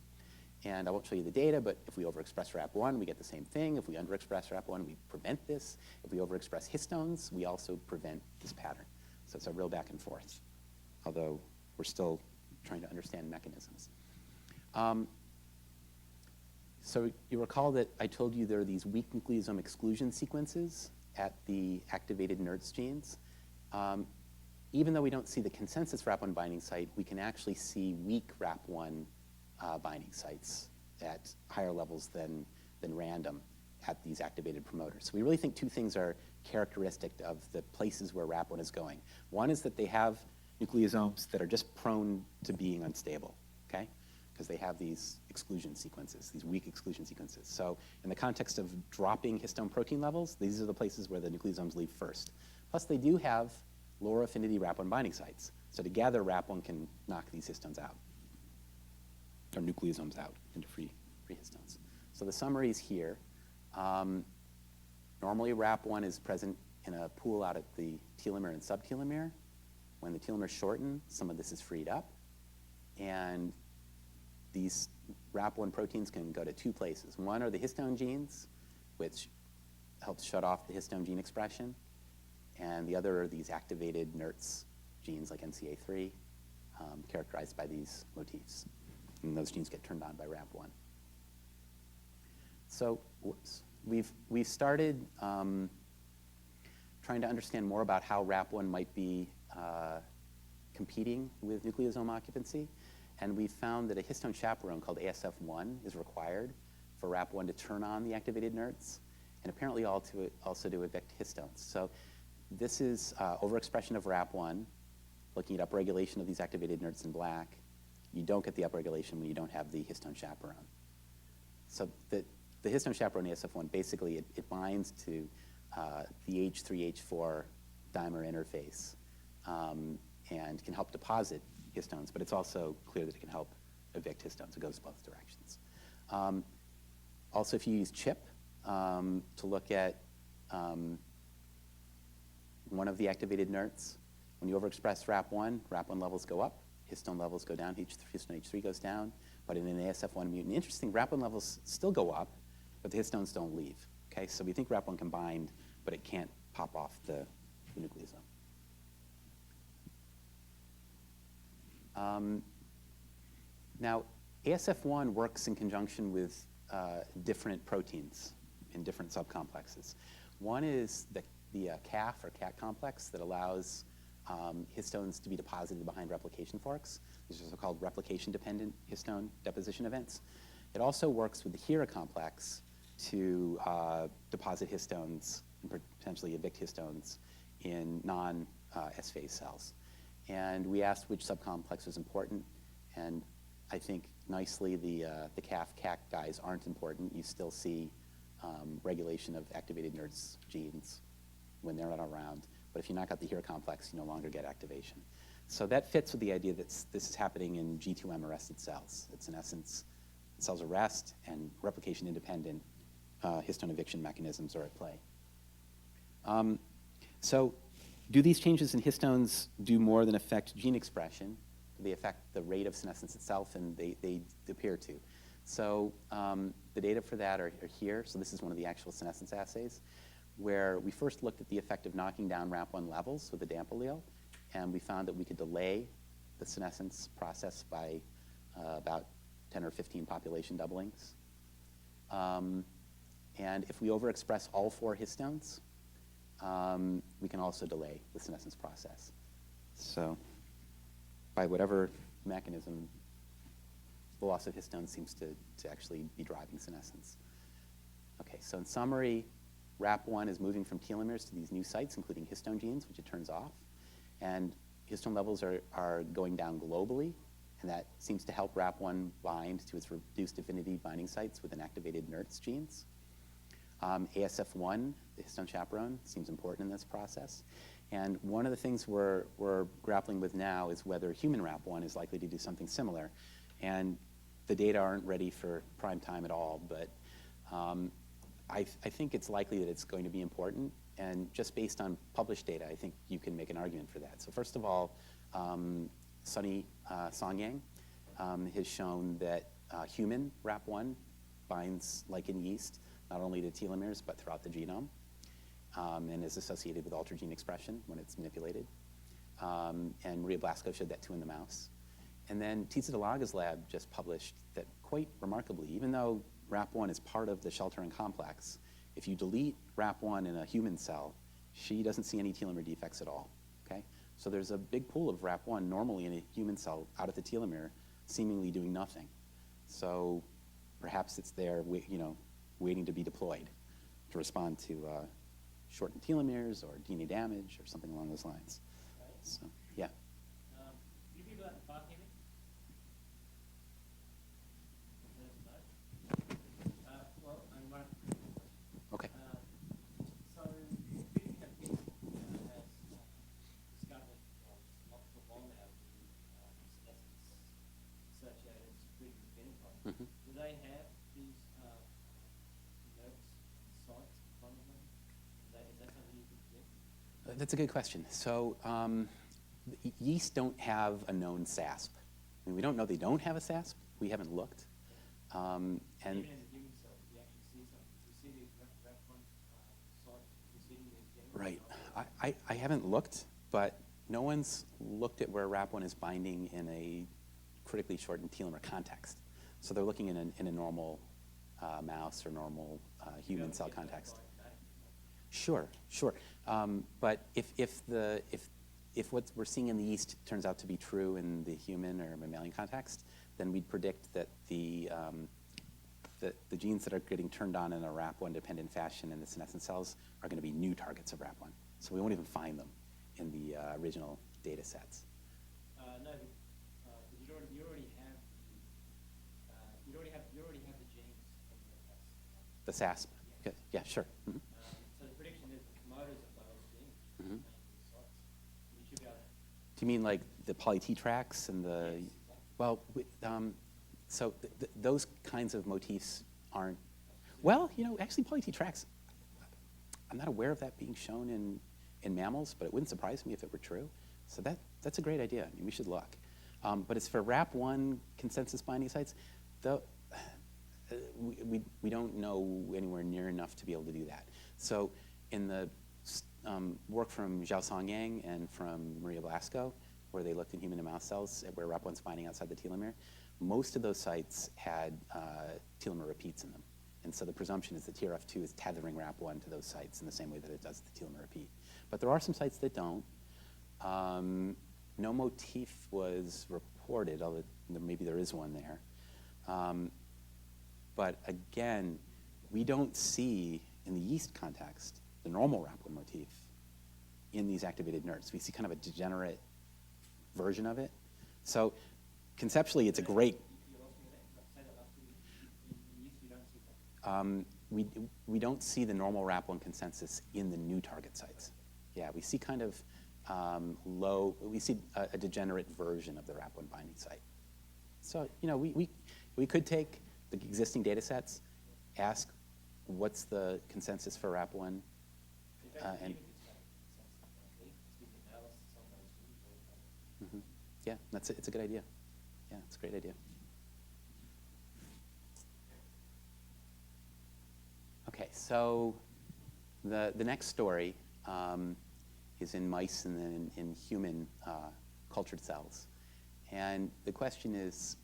And I won't show you the data, but if we overexpress RAP1, we get the same thing. If we underexpress RAP1, we prevent this. If we overexpress histones, we also prevent this pattern. So it's a real back and forth, although we're still trying to understand mechanisms. So you recall that I told you there are these weak nucleosome exclusion sequences at the activated NERTS genes. Even though we don't see the consensus RAP1 binding site, we can actually see weak RAP1 binding sites at higher levels than random at these activated promoters. So we really think two things are characteristic of the places where RAP1 is going. One is that they have nucleosomes that are just prone to being unstable, okay? Because they have these exclusion sequences, these weak exclusion sequences. So in the context of dropping histone protein levels, these are the places where the nucleosomes leave first. Plus, they do have lower affinity RAP1 binding sites. So together, RAP1 can knock these histones out, or nucleosomes out into free histones. So the summary is here. Normally, RAP1 is present in a pool out at the telomere and subtelomere. When the telomeres shorten, some of this is freed up. And these RAP1 proteins can go to two places. One are the histone genes, which helps shut off the histone gene expression. And the other are these activated NERTs genes like NCA3, characterized by these motifs. And those genes get turned on by RAP1. So we've started trying to understand more about how RAP1 might be competing with nucleosome occupancy. And we found that a histone chaperone called ASF1 is required for RAP1 to turn on the activated NERTs, and apparently also to evict histones. So this is overexpression of RAP1, looking at upregulation of these activated NERTs in black. You don't get the upregulation when you don't have the histone chaperone. So the histone chaperone ASF1, basically it binds to the H3H4 dimer interface and can help deposit histones, but it's also clear that it can help evict histones. It goes both directions. Also, if you use CHIP to look at one of the activated NERTs, when you overexpress RAP1 levels go up, histone levels go down, histone H3 goes down, but in an ASF1 mutant, interesting, RAP1 levels still go up, but the histones don't leave. Okay, so we think RAP1 can bind, but it can't pop off the nucleosome. Now, ASF1 works in conjunction with different proteins in different subcomplexes. One is the CAF or CAT complex that allows histones to be deposited behind replication forks. These are so-called replication-dependent histone deposition events. It also works with the HERA complex to deposit histones and potentially evict histones in non-S phase cells. And we asked which subcomplex was important, and I think nicely the CAF-CAT guys aren't important. You still see regulation of activated NERTs genes when they're not around. But if you knock out the HERA complex, you no longer get activation. So that fits with the idea that this is happening in G2M arrested cells. It's in essence, cells arrest and replication-independent histone eviction mechanisms are at play. So do these changes in histones do more than affect gene expression? They affect the rate of senescence itself, and they appear to. So the data for that are here. So this is one of the actual senescence assays, where we first looked at the effect of knocking down RAP1 levels with a DAMP allele, and we found that we could delay the senescence process by about 10 or 15 population doublings. And if we overexpress all 4 histones, we can also delay the senescence process. So by whatever mechanism, the loss of histones seems to actually be driving senescence. Okay, so in summary, RAP1 is moving from telomeres to these new sites, including histone genes, which it turns off. And histone levels are going down globally, and that seems to help RAP1 bind to its reduced affinity binding sites with inactivated NERTs genes. ASF1, the histone chaperone, seems important in this process. And one of the things we're grappling with now is whether human RAP1 is likely to do something similar. And the data aren't ready for prime time at all, but I think it's likely that it's going to be important. And just based on published data, I think you can make an argument for that. So first of all, Sunny Songyang has shown that human RAP1 binds, like in yeast, not only to telomeres, but throughout the genome, and is associated with altered gene expression when it's manipulated. And Maria Blasco showed that too in the mouse. And then Tisa Delaga's lab just published that quite remarkably, even though RAP1 is part of the sheltering complex, if you delete RAP1 in a human cell, she doesn't see any telomere defects at all, okay? So there's a big pool of RAP1 normally in a human cell out at the telomere, seemingly doing nothing. So perhaps it's there, waiting to be deployed to respond to shortened telomeres or DNA damage or something along those lines. So, yeah. Can you people at the Mhm. Do they have these notes and sites in front of them? Is that something you could predict? That's a good question. So yeast don't have a known SASP. I mean, we don't know they don't have a SASP. We haven't looked. And Even in the human cells, you actually see something. You see these RAP1 sites preceding these genes. right, I haven't looked, but no one's looked at where RAP1 is binding in a critically shortened telomere context. So they're looking in a normal mouse or normal human cell context. Sure. But if what we're seeing in the yeast turns out to be true in the human or mammalian context, then we'd predict that the genes that are getting turned on in a RAP1-dependent fashion in the senescent cells are going to be new targets of RAP1. So we won't even find them in the original data sets. No, because you already have the genes in The SASP? Yeah, sure. Mm-hmm. So the prediction is the promoters of those genes Mm-hmm. remain in these sites. You should be able to. Do you mean like the poly-T tracks and the? Yes, exactly. Well, so those kinds of motifs aren't. Well, actually, poly-T tracks. I'm not aware of that being shown in mammals, but it wouldn't surprise me if it were true. So that's a great idea. I mean, we should look. But as for RAP1 consensus binding sites, though, we don't know anywhere near enough to be able to do that. So in the work from Xiaosong Yang and from Maria Blasco, where they looked in human and mouse cells at where RAP1's binding outside the telomere, most of those sites had telomere repeats in them. And so the presumption is that TRF2 is tethering RAP1 to those sites in the same way that it does the telomere repeat. But there are some sites that don't. No motif was reported, although maybe there is one there. But again, we don't see, in the yeast context, the normal RAP1 motif in these activated nerds. We see kind of a degenerate version of it. So conceptually, it's a great. We don't see the normal RAP1 consensus in the new target sites. Yeah, we see kind of we see a degenerate version of the RAP1 binding site. So, we could take the existing data sets, ask what's the consensus for RAP1, and yeah, it's a good idea. Yeah, it's a great idea. Okay, so the next story is in mice and then in human cultured cells. And the question is,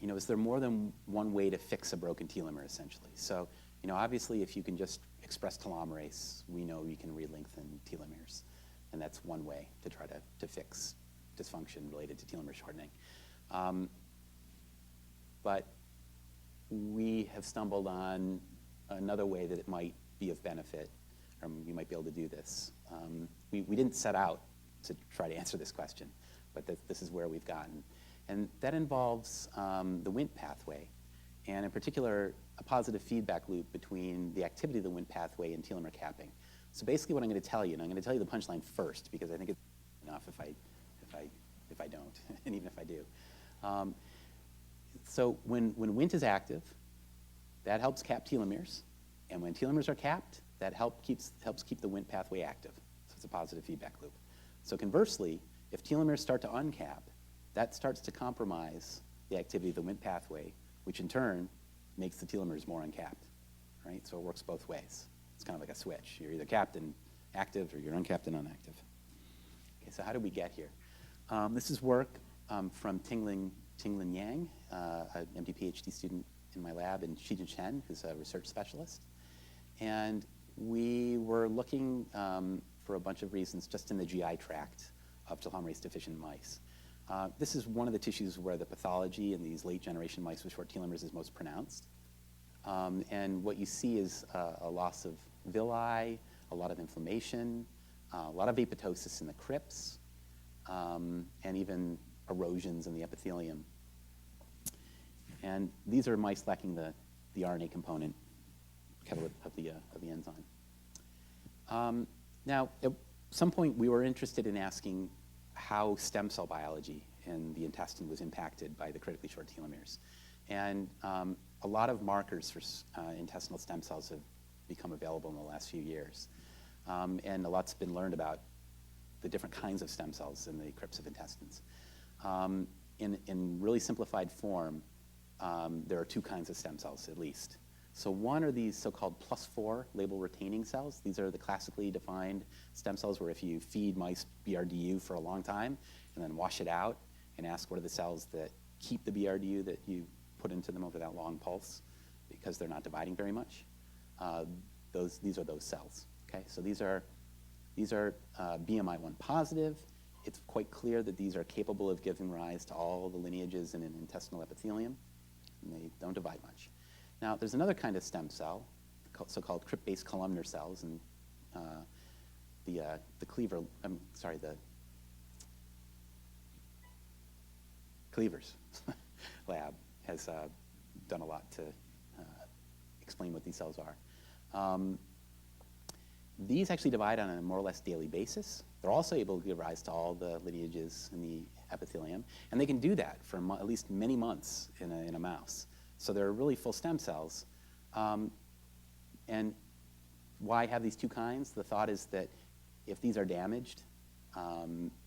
is there more than one way to fix a broken telomere, essentially? So, obviously, if you can just express telomerase, we know you can re-lengthen telomeres. And that's one way to try to fix dysfunction related to telomere shortening. But we have stumbled on another way that it might be of benefit, or we might be able to do this. We didn't set out to try to answer this question, but this is where we've gotten. And that involves the Wnt pathway, and in particular, a positive feedback loop between the activity of the Wnt pathway and telomere capping. So basically what I'm going to tell you, and I'm going to tell you the punchline first, because I think it's enough if I don't, and even if I do. So when Wnt is active, that helps cap telomeres, and when telomeres are capped, that helps keep the Wnt pathway active. So it's a positive feedback loop. So conversely, if telomeres start to uncap, that starts to compromise the activity of the Wnt pathway, which in turn makes the telomeres more uncapped, right? So it works both ways. It's kind of like a switch. You're either capped and active, or you're uncapped and unactive. Okay, so how did we get here? This is work from Tinglin Yang, an MD PhD student in my lab, and Shijin Chen, who's a research specialist. And we were looking for a bunch of reasons just in the GI tract of telomerase deficient mice. This is one of the tissues where the pathology in these late generation mice with short telomeres is most pronounced. And what you see is a loss of villi, a lot of inflammation, a lot of apoptosis in the crypts, and even erosions in the epithelium. And these are mice lacking the RNA component of the enzyme. Now, at some point, we were interested in asking how stem cell biology and the intestine was impacted by the critically short telomeres. And a lot of markers for intestinal stem cells have become available in the last few years. And a lot's been learned about the different kinds of stem cells in the crypts of intestines. In really simplified form, there are two kinds of stem cells, at least. So one are these so-called +4 label retaining cells. These are the classically defined stem cells where if you feed mice BRDU for a long time and then wash it out and ask what are the cells that keep the BRDU that you put into them over that long pulse because they're not dividing very much, these are those cells. Okay, so these are BMI1 positive. It's quite clear that these are capable of giving rise to all the lineages in an intestinal epithelium, and they don't divide much. Now, there's another kind of stem cell, so-called crypt-based columnar cells, and the Cleaver's lab has done a lot to explain what these cells are. These actually divide on a more or less daily basis. They're also able to give rise to all the lineages in the epithelium, and they can do that for at least many months in a mouse. So they're really full stem cells. And why have these two kinds? The thought is that if these are damaged,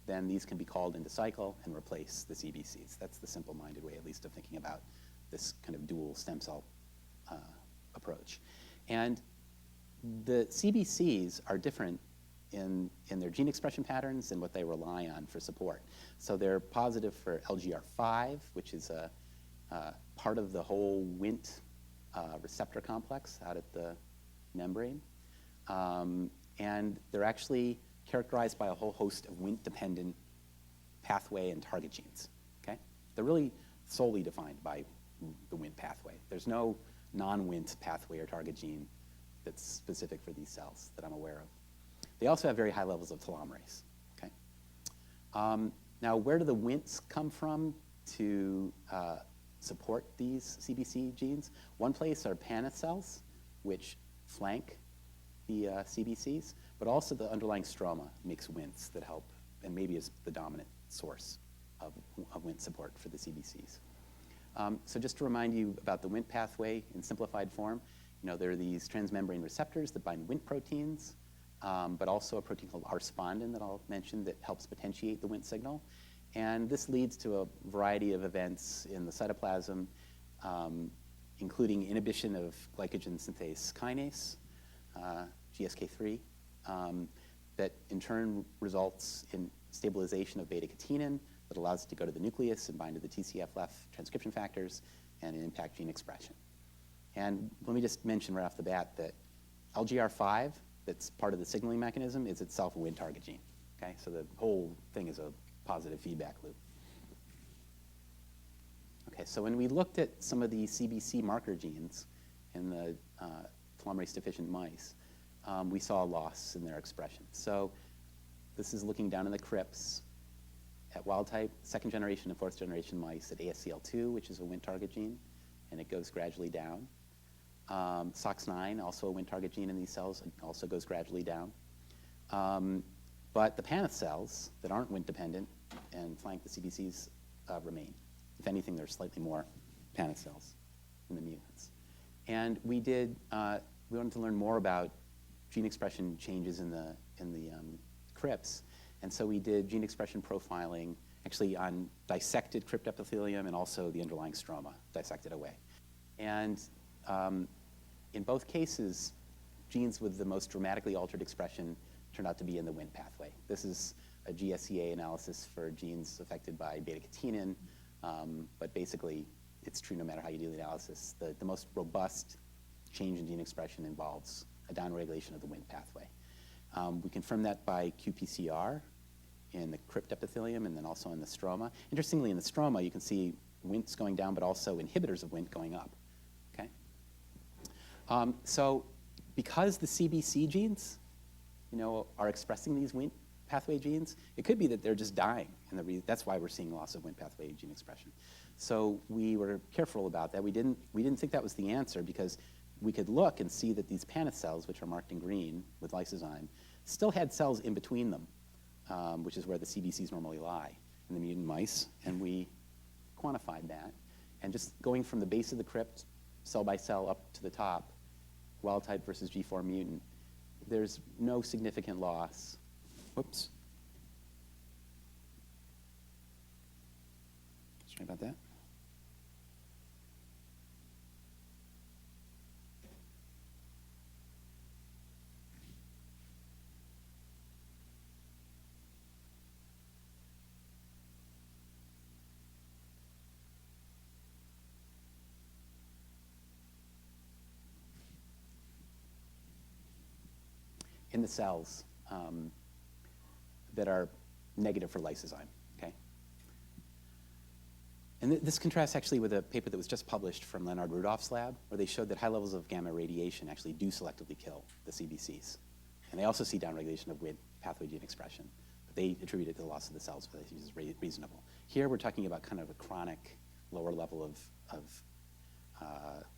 then these can be called into cycle and replace the CBCs. That's the simple-minded way, at least, of thinking about this kind of dual stem cell approach. And the CBCs are different in their gene expression patterns and what they rely on for support. So they're positive for LGR5, which is a part of the whole Wnt receptor complex out at the membrane. And they're actually characterized by a whole host of Wnt-dependent pathway and target genes. Okay? They're really solely defined by the Wnt pathway. There's no non-Wnt pathway or target gene that's specific for these cells that I'm aware of. They also have very high levels of telomerase. Okay? Now, where do the Wnts come from to support these CBC genes? One place are Paneth cells, which flank the CBCs, but also the underlying stroma makes Wnts that help and maybe is the dominant source of Wnt support for the CBCs. So just to remind you about the Wnt pathway in simplified form, there are these transmembrane receptors that bind Wnt proteins, but also a protein called R-spondin that I'll mention that helps potentiate the Wnt signal. And this leads to a variety of events in the cytoplasm, including inhibition of glycogen synthase kinase, GSK3, that in turn results in stabilization of beta-catenin that allows it to go to the nucleus and bind to the TCF-left transcription factors and impact gene expression. And let me just mention right off the bat that LGR5, that's part of the signaling mechanism, is itself a Wnt target gene. Okay? So the whole thing is a positive feedback loop. Okay, so when we looked at some of the CBC marker genes in the telomerase deficient mice, we saw a loss in their expression. So this is looking down in the crypts at wild type, second generation and fourth generation mice at ASCL2, which is a Wnt target gene, and it goes gradually down. SOX9, also a Wnt target gene in these cells, also goes gradually down. But the Paneth cells that aren't Wnt dependent and flank the CBCs remain. If anything, there's slightly more Paneth cells in the mutants. And we wanted to learn more about gene expression changes in the crypts. And so we did gene expression profiling actually on dissected crypt epithelium and also the underlying stroma dissected away. And in both cases, genes with the most dramatically altered expression turned out to be in the Wnt pathway. This is a GSEA analysis for genes affected by beta-catenin, but basically it's true no matter how you do the analysis. The most robust change in gene expression involves a downregulation of the Wnt pathway. We confirmed that by qPCR in the crypt epithelium and then also in the stroma. Interestingly, in the stroma, you can see Wnt's going down, but also inhibitors of Wnt going up. Okay? So because the CBC genes are expressing these Wnt pathway genes, it could be that they're just dying, and that's why we're seeing loss of Wnt pathway gene expression. So we were careful about that. We didn't think that was the answer because we could look and see that these Paneth cells, which are marked in green with lysozyme, still had cells in between them, which is where the CBCs normally lie. in the mutant mice, and we quantified that. And just going from the base of the crypt, cell by cell, up to the top, wild type versus G4 mutant, there's no significant loss. Whoops. Sorry about that. In the cells that are negative for lysozyme, okay? And this contrasts actually with a paper that was just published from Leonard Rudolph's lab, where they showed that high levels of gamma radiation actually do selectively kill the CBCs. And they also see downregulation of Wnt pathway gene expression, but they attribute it to the loss of the cells, but they use is reasonable. Here we're talking about kind of a chronic lower level of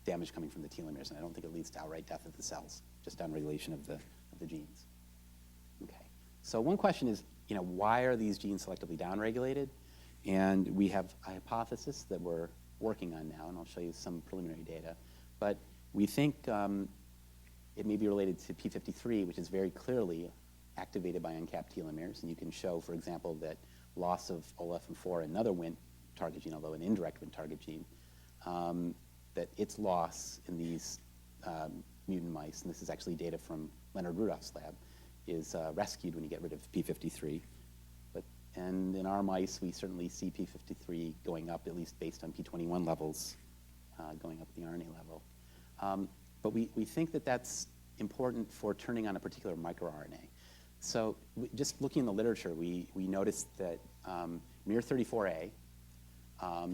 damage coming from the telomeres, and I don't think it leads to outright death of the cells, just downregulation of the genes. Okay, so one question is, why are these genes selectively downregulated? And we have a hypothesis that we're working on now, and I'll show you some preliminary data. But we think it may be related to p53, which is very clearly activated by uncapped telomeres. And you can show, for example, that loss of OLF4, another Wnt target gene, although an indirect Wnt target gene, that its loss in these mutant mice, and this is actually data from Leonard Rudolph's lab, is rescued when you get rid of p53. And in our mice, we certainly see p53 going up, at least based on p21 levels, going up at the RNA level. But we think that that's important for turning on a particular microRNA. So just looking in the literature, we noticed that miR34A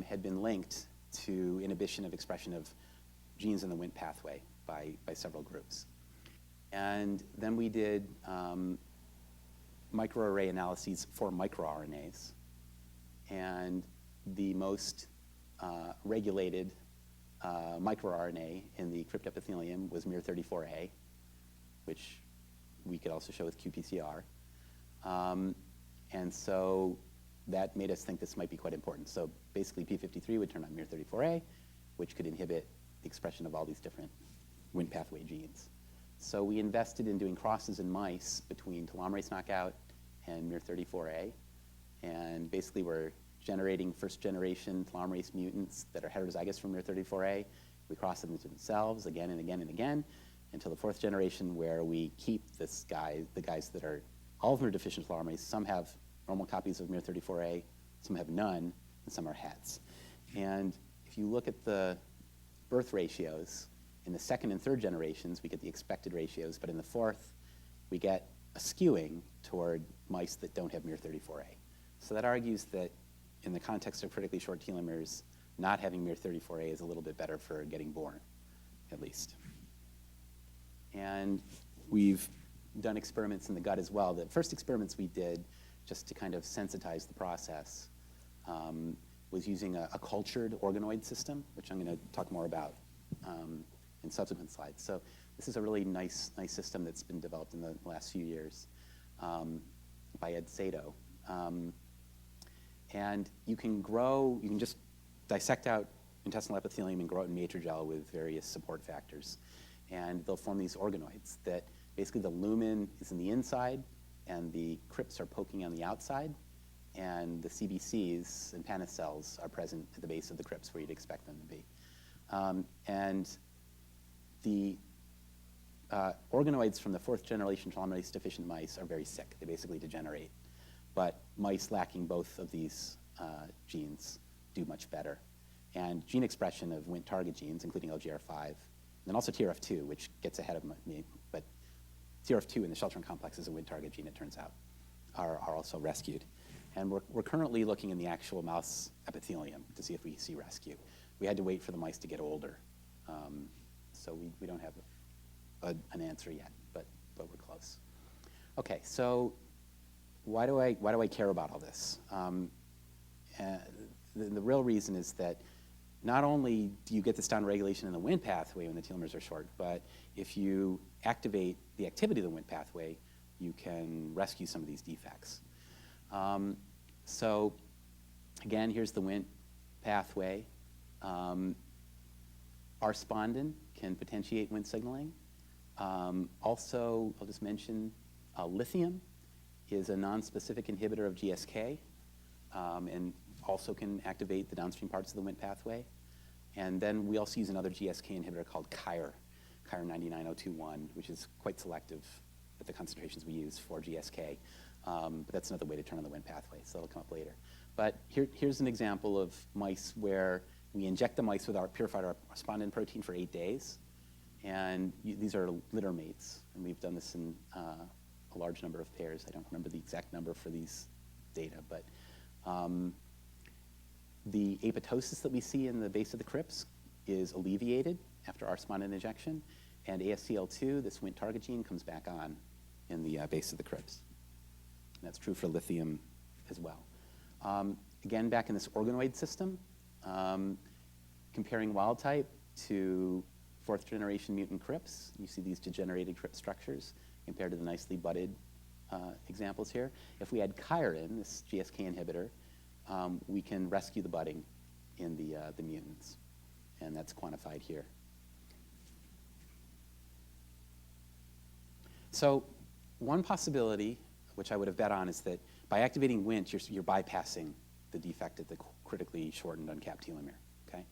had been linked to inhibition of expression of genes in the Wnt pathway by several groups. And then we did microarray analyses for microRNAs. And the most regulated microRNA in the crypt epithelium was miR34A, which we could also show with qPCR. And so that made us think this might be quite important. So basically, p53 would turn on miR34A, which could inhibit the expression of all these different Wnt pathway genes. So we invested in doing crosses in mice between telomerase knockout and miR34A. And basically, we're generating first-generation telomerase mutants that are heterozygous from miR34A. We cross them into themselves again and again and again until the fourth generation, where we keep the guys that are, all of them are deficient telomerase. Some have normal copies of miR34A, some have none, and some are hets. And if you look at the birth ratios, in the second and third generations, we get the expected ratios, but in the fourth, we get a skewing toward mice that don't have miR34A. So that argues that in the context of critically short telomeres, not having miR34A is a little bit better for getting born, at least. And we've done experiments in the gut as well. The first experiments we did, just to kind of sensitize the process, was using a cultured organoid system, which I'm going to talk more about in subsequent slides. So this is a really nice system that's been developed in the last few years by Ed Sato. And you can just dissect out intestinal epithelium and grow it in matrigel with various support factors. And they'll form these organoids that basically the lumen is in the inside and the crypts are poking on the outside, and the CBCs and Paneth cells are present at the base of the crypts where you'd expect them to be. And the organoids from the fourth generation telomerase deficient mice are very sick. They basically degenerate. But mice lacking both of these genes do much better. And gene expression of Wnt target genes, including LGR5, and then also TRF2, which gets ahead of me, but TRF2 in the Sheltron complex is a Wnt target gene, it turns out, are also rescued. And we're currently looking in the actual mouse epithelium to see if we see rescue. We had to wait for the mice to get older, so we don't have an answer yet, but we're close. Okay, so why do I care about all this? The real reason is that not only do you get this downregulation in the Wnt pathway when the telomeres are short, but if you activate the activity of the Wnt pathway, you can rescue some of these defects. So Again, here's the Wnt pathway. R-spondin can potentiate Wnt signaling. Also, I'll just mention lithium is a non-specific inhibitor of GSK and also can activate the downstream parts of the Wnt pathway. And then we also use another GSK inhibitor called Kyr 99021, which is quite selective at the concentrations we use for GSK. But that's another way to turn on the Wnt pathway, so that'll come up later. But here's an example of mice where we inject the mice with our purified R-spondin protein for 8 days. And these are litter mates, and we've done this in a large number of pairs. I don't remember the exact number for these data, but the apoptosis that we see in the base of the crypts is alleviated after R-spondin injection, and ASCL2, this Wnt target gene, comes back on in the base of the crypts. And that's true for lithium as well. Again, back in this organoid system, comparing wild type to 4th generation mutant crypts, you see these degenerated crypt structures compared to the nicely budded examples here. If we add Kyr in, this GSK inhibitor, we can rescue the budding in the mutants, and that's quantified here. So one possibility, which I would have bet on, is that by activating Wnt, you're bypassing the defect at the critically shortened uncapped telomere. Okay?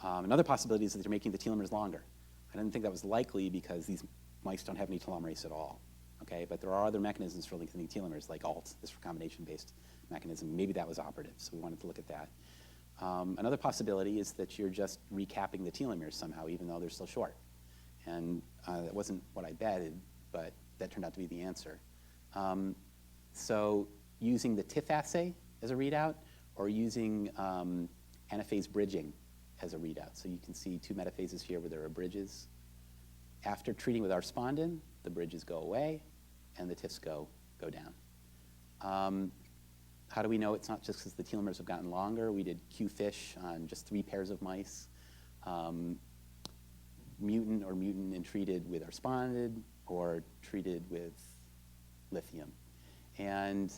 Another possibility is that they're making the telomeres longer. I didn't think that was likely because these mice don't have any telomerase at all. Okay? But there are other mechanisms for lengthening telomeres, like ALT, this recombination-based mechanism. Maybe that was operative, so we wanted to look at that. Another possibility is that you're just recapping the telomeres somehow, even though they're still short. And that wasn't what I betted, but that turned out to be the answer. So using the TIFF assay as a readout, or using anaphase bridging as a readout. So you can see 2 metaphases here where there are bridges. After treating with R-spondin, the bridges go away, and the TIFFs go down. How do we know it's not just because the telomeres have gotten longer? We did Q-FISH on just 3 pairs of mice, mutant and treated with R-spondin, or treated with lithium. And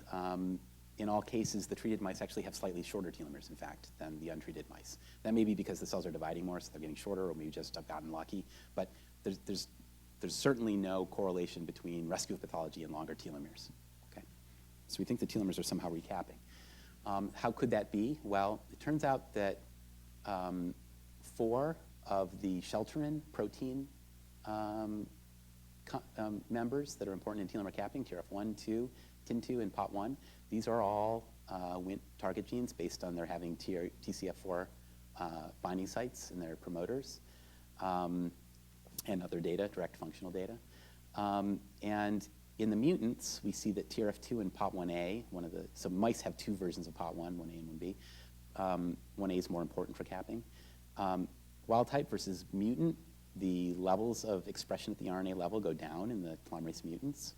in all cases, the treated mice actually have slightly shorter telomeres, in fact, than the untreated mice. That may be because the cells are dividing more, so they're getting shorter, or maybe just have gotten lucky. But there's certainly no correlation between rescue of pathology and longer telomeres. Okay? So we think the telomeres are somehow recapping. How could that be? Well, it turns out that 4 of the shelterin protein members that are important in telomere capping, TRF1, 2, TIN2, and POT1, these are all Wnt target genes based on their having TCF4 binding sites in their promoters and other data, direct functional data. And in the mutants, we see that TRF2 and POT1A, so mice have 2 versions of POT1, 1A and 1B. 1A is more important for capping. Wild type versus mutant, the levels of expression at the RNA level go down in the telomerase mutants.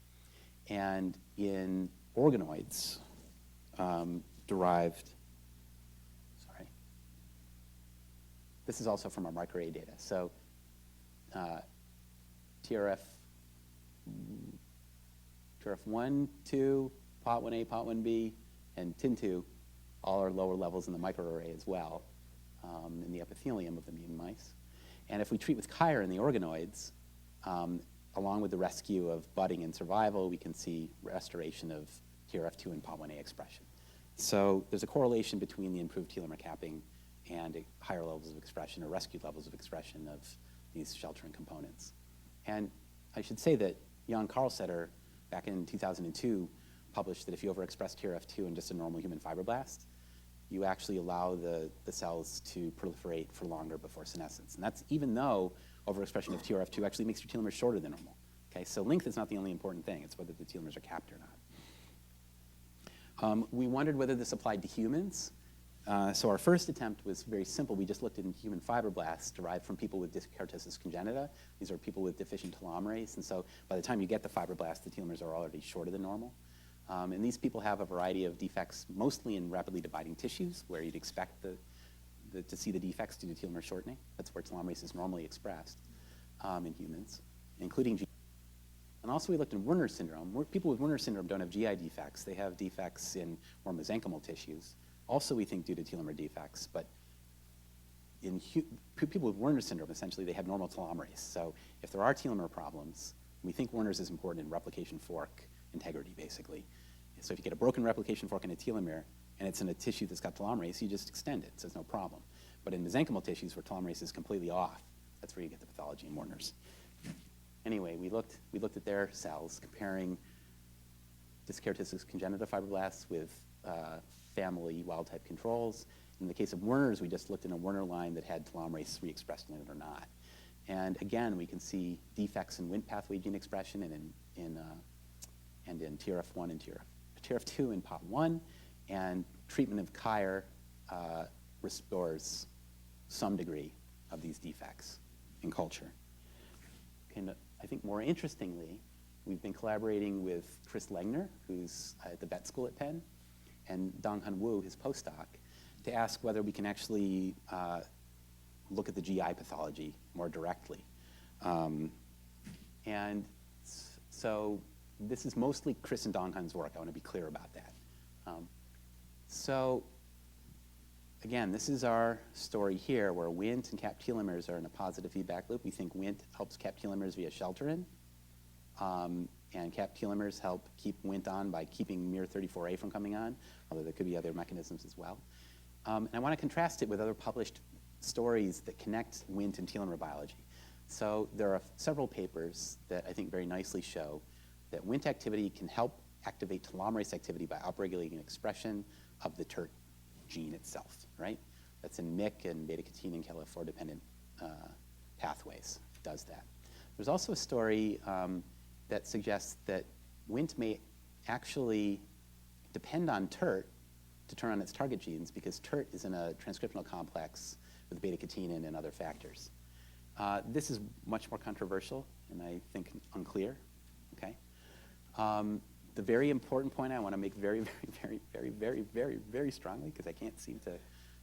And in organoids derived, this is also from our microarray data. So TRF1, 2, POT1A, POT1B, and TIN2 all are lower levels in the microarray as well in the epithelium of the mutant mice. And if we treat with Kyr in the organoids, along with the rescue of budding and survival, we can see restoration of TRF2 and POT1A expression. So there's a correlation between the improved telomere capping and higher levels of expression or rescued levels of expression of these sheltering components. And I should say that Jan Karlstetter, back in 2002, published that if you overexpress TRF2 in just a normal human fibroblast, you actually allow the cells to proliferate for longer before senescence. And that's even though overexpression of TRF2 actually makes your telomeres shorter than normal. Okay, so length is not the only important thing. It's whether the telomeres are capped or not. We wondered whether this applied to humans. So our first attempt was very simple. We just looked at human fibroblasts derived from people with dyskeratosis congenita. These are people with deficient telomerase. And so by the time you get the fibroblast, the telomeres are already shorter than normal. And these people have a variety of defects, mostly in rapidly dividing tissues, where you'd expect to see the defects due to telomere shortening. That's where telomerase is normally expressed in humans, including GI. And also we looked in Werner syndrome. People with Werner syndrome don't have GI defects. They have defects in more mesenchymal tissues, also we think due to telomere defects, but in people with Werner's syndrome, essentially, they have normal telomerase. So if there are telomere problems, we think Werner's is important in replication fork integrity, basically. So if you get a broken replication fork in a telomere, and it's in a tissue that's got telomerase, you just extend it, so it's no problem. But in mesenchymal tissues where telomerase is completely off, that's where you get the pathology in Werner's. Anyway, we looked at their cells, comparing dyskeratosis congenita fibroblasts with family wild-type controls. In the case of Werner's, we just looked in a Werner line that had telomerase re-expressed in it or not. And again, we can see defects in Wnt pathway gene expression and in TRF1 and TRF2 in POT1, and treatment of Kyer restores some degree of these defects in culture. And I think more interestingly, we've been collaborating with Chris Legner, who's at the vet school at Penn, and Dong-Han Wu, his postdoc, to ask whether we can actually look at the GI pathology more directly. And so this is mostly Chris and Dong-Han's work. I want to be clear about that. So again, this is our story here, where Wnt and cap telomeres are in a positive feedback loop. We think Wnt helps cap telomeres via shelterin, and cap telomeres help keep Wnt on by keeping miR34A from coming on, although there could be other mechanisms as well. And I want to contrast it with other published stories that connect Wnt and telomere biology. So there are several papers that I think very nicely show that Wnt activity can help activate telomerase activity by upregulating expression of the TERT gene itself, right? That's in MYC and beta-catenin and KLF4-dependent pathways. It does that. There's also a story that suggests that Wnt may actually depend on TERT to turn on its target genes, because TERT is in a transcriptional complex with beta-catenin and other factors. This is much more controversial and I think unclear, okay? The very important point I want to make very strongly, because I can't seem to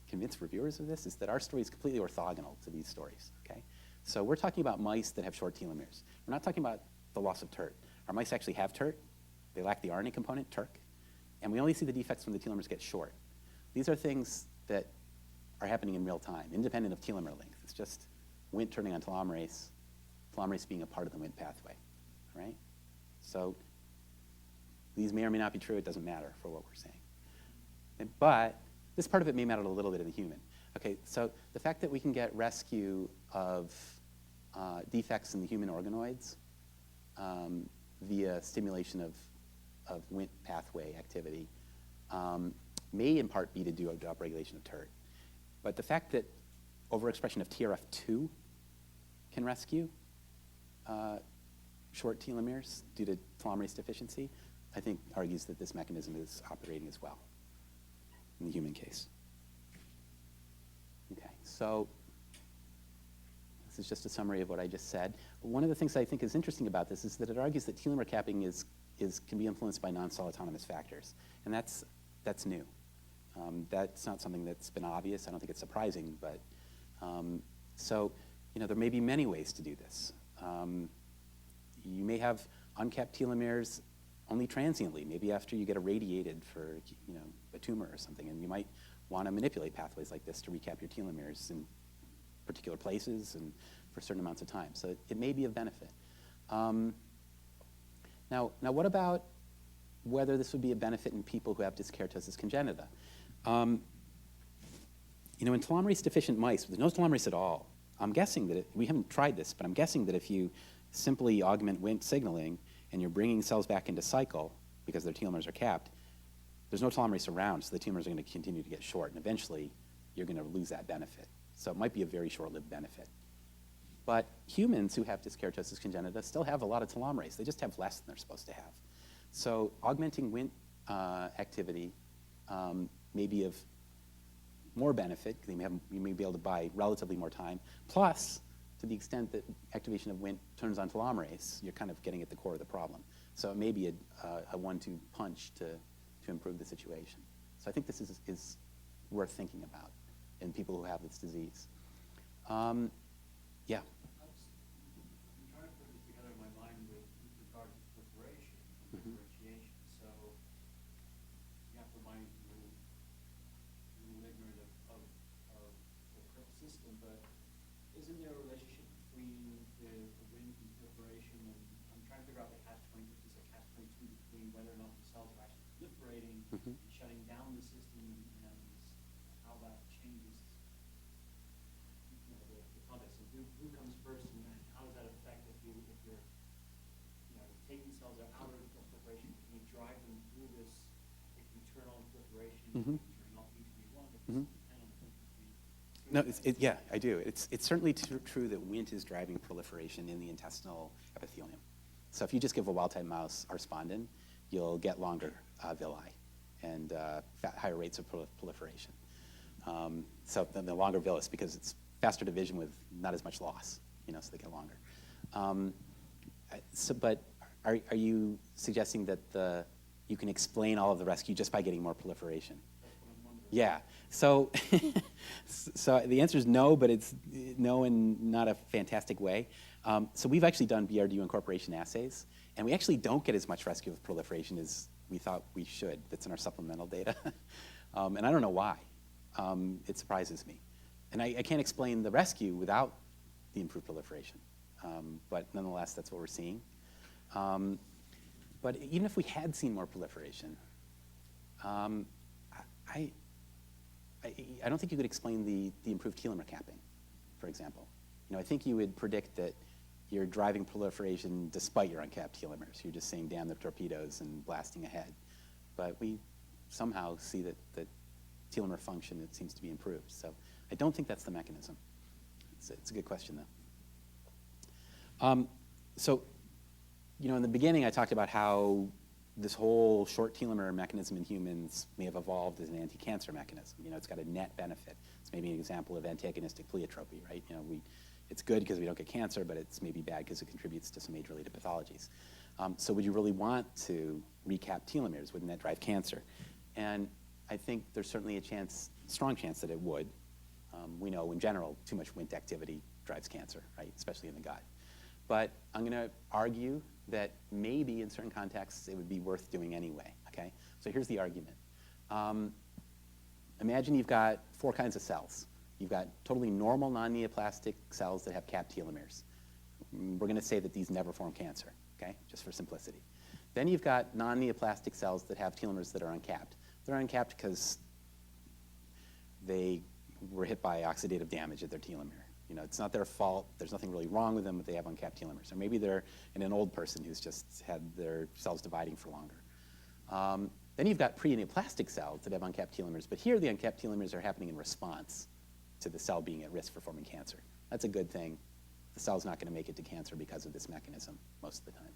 convince reviewers of this, is that our story is completely orthogonal to these stories, okay? So we're talking about mice that have short telomeres. We're not talking about the loss of TERT. Our mice actually have TERT. They lack the RNA component, TERK, and we only see the defects when the telomeres get short. These are things that are happening in real time, independent of telomere length. It's just Wnt turning on telomerase, telomerase being a part of the Wnt pathway, right? So these may or may not be true. It doesn't matter for what we're saying. But this part of it may matter a little bit in the human. Okay, so the fact that we can get rescue of defects in the human organoids via stimulation of Wnt pathway activity may in part be to do with upregulation of TERT. But the fact that overexpression of TRF2 can rescue short telomeres due to telomerase deficiency, I think argues that this mechanism is operating as well in the human case. Okay, so this is just a summary of what I just said. One of the things I think is interesting about this is that it argues that telomere capping can be influenced by non-cell autonomous factors, and that's new. That's not something that's been obvious. I don't think it's surprising, but so there may be many ways to do this. You may have uncapped telomeres only transiently, maybe after you get irradiated for a tumor or something, and you might want to manipulate pathways like this to recap your telomeres in particular places and for certain amounts of time. So it may be of benefit. Now what about whether this would be a benefit in people who have dyskeratosis congenita? In telomerase deficient mice, there's no telomerase at all. I'm guessing that we haven't tried this, but I'm guessing that if you simply augment Wnt signaling and you're bringing cells back into cycle because their telomeres are capped, there's no telomerase around, so the telomeres are going to continue to get short, and eventually you're going to lose that benefit. So it might be a very short-lived benefit. But humans who have dyskeratosis congenita still have a lot of telomerase. They just have less than they're supposed to have. So augmenting Wnt activity may be of more benefit, because you may be able to buy relatively more time. Plus, to the extent that activation of Wnt turns on telomerase, you're kind of getting at the core of the problem. So it may be a one-two punch to improve the situation. So I think this is worth thinking about in people who have this disease. Yeah. I'm trying to put this together in my mind with regard to proliferation and differentiation. So you have to remind me isn't there a relationship between the wind and proliferation, and I'm trying to figure out the catch-22, is a catch-22 between whether or not the cells are actually proliferating and shutting down the system, and how that changes, the context. And who comes first, and how does that affect if you're taking cells out of proliferation? Can you drive them through this? If you turn on proliferation, turn off B2B1, if you depend on B2B. No, yeah, I do. It's certainly true that Wnt is driving proliferation in the intestinal epithelium. So if you just give a wild-type mouse arspondin, you'll get longer villi and higher rates of proliferation. So then the longer villus, because it's faster division with not as much loss, so they get longer. But are you suggesting that you can explain all of the rescue just by getting more proliferation? That's what I'm wondering. Yeah. So, so the answer is no, but it's no in not a fantastic way. So we've actually done BRDU incorporation assays, and we actually don't get as much rescue with proliferation as we thought we should. That's in our supplemental data. And I don't know why. It surprises me. And I can't explain the rescue without the improved proliferation. But nonetheless, that's what we're seeing. But even if we had seen more proliferation, I don't think you could explain the improved telomere capping, for example. I think you would predict that you're driving proliferation despite your uncapped telomeres. You're just saying, damn the torpedoes and blasting ahead. But we somehow see that telomere function, it seems to be improved. So I don't think that's the mechanism. It's a good question, though. So, in the beginning, I talked about how this whole short telomere mechanism in humans may have evolved as an anti-cancer mechanism. It's got a net benefit. It's maybe an example of antagonistic pleiotropy, right? It's good because we don't get cancer, but it's maybe bad because it contributes to some age-related pathologies. So would you really want to recap telomeres? Wouldn't that drive cancer? And I think there's certainly a strong chance that it would. We know in general, too much Wnt activity drives cancer, right? Especially in the gut. But I'm going to argue that maybe in certain contexts it would be worth doing anyway, okay? So here's the argument. Imagine you've got 4 kinds of cells. You've got totally normal non-neoplastic cells that have capped telomeres. We're going to say that these never form cancer, okay, just for simplicity. Then you've got non-neoplastic cells that have telomeres that are uncapped. They're uncapped because they were hit by oxidative damage at their telomere. It's not their fault. There's nothing really wrong with them, but they have uncapped telomeres. Or maybe they're an old person who's just had their cells dividing for longer. Then you've got pre-neoplastic cells that have uncapped telomeres, but here the uncapped telomeres are happening in response to the cell being at risk for forming cancer. That's a good thing. The cell's not going to make it to cancer because of this mechanism most of the time.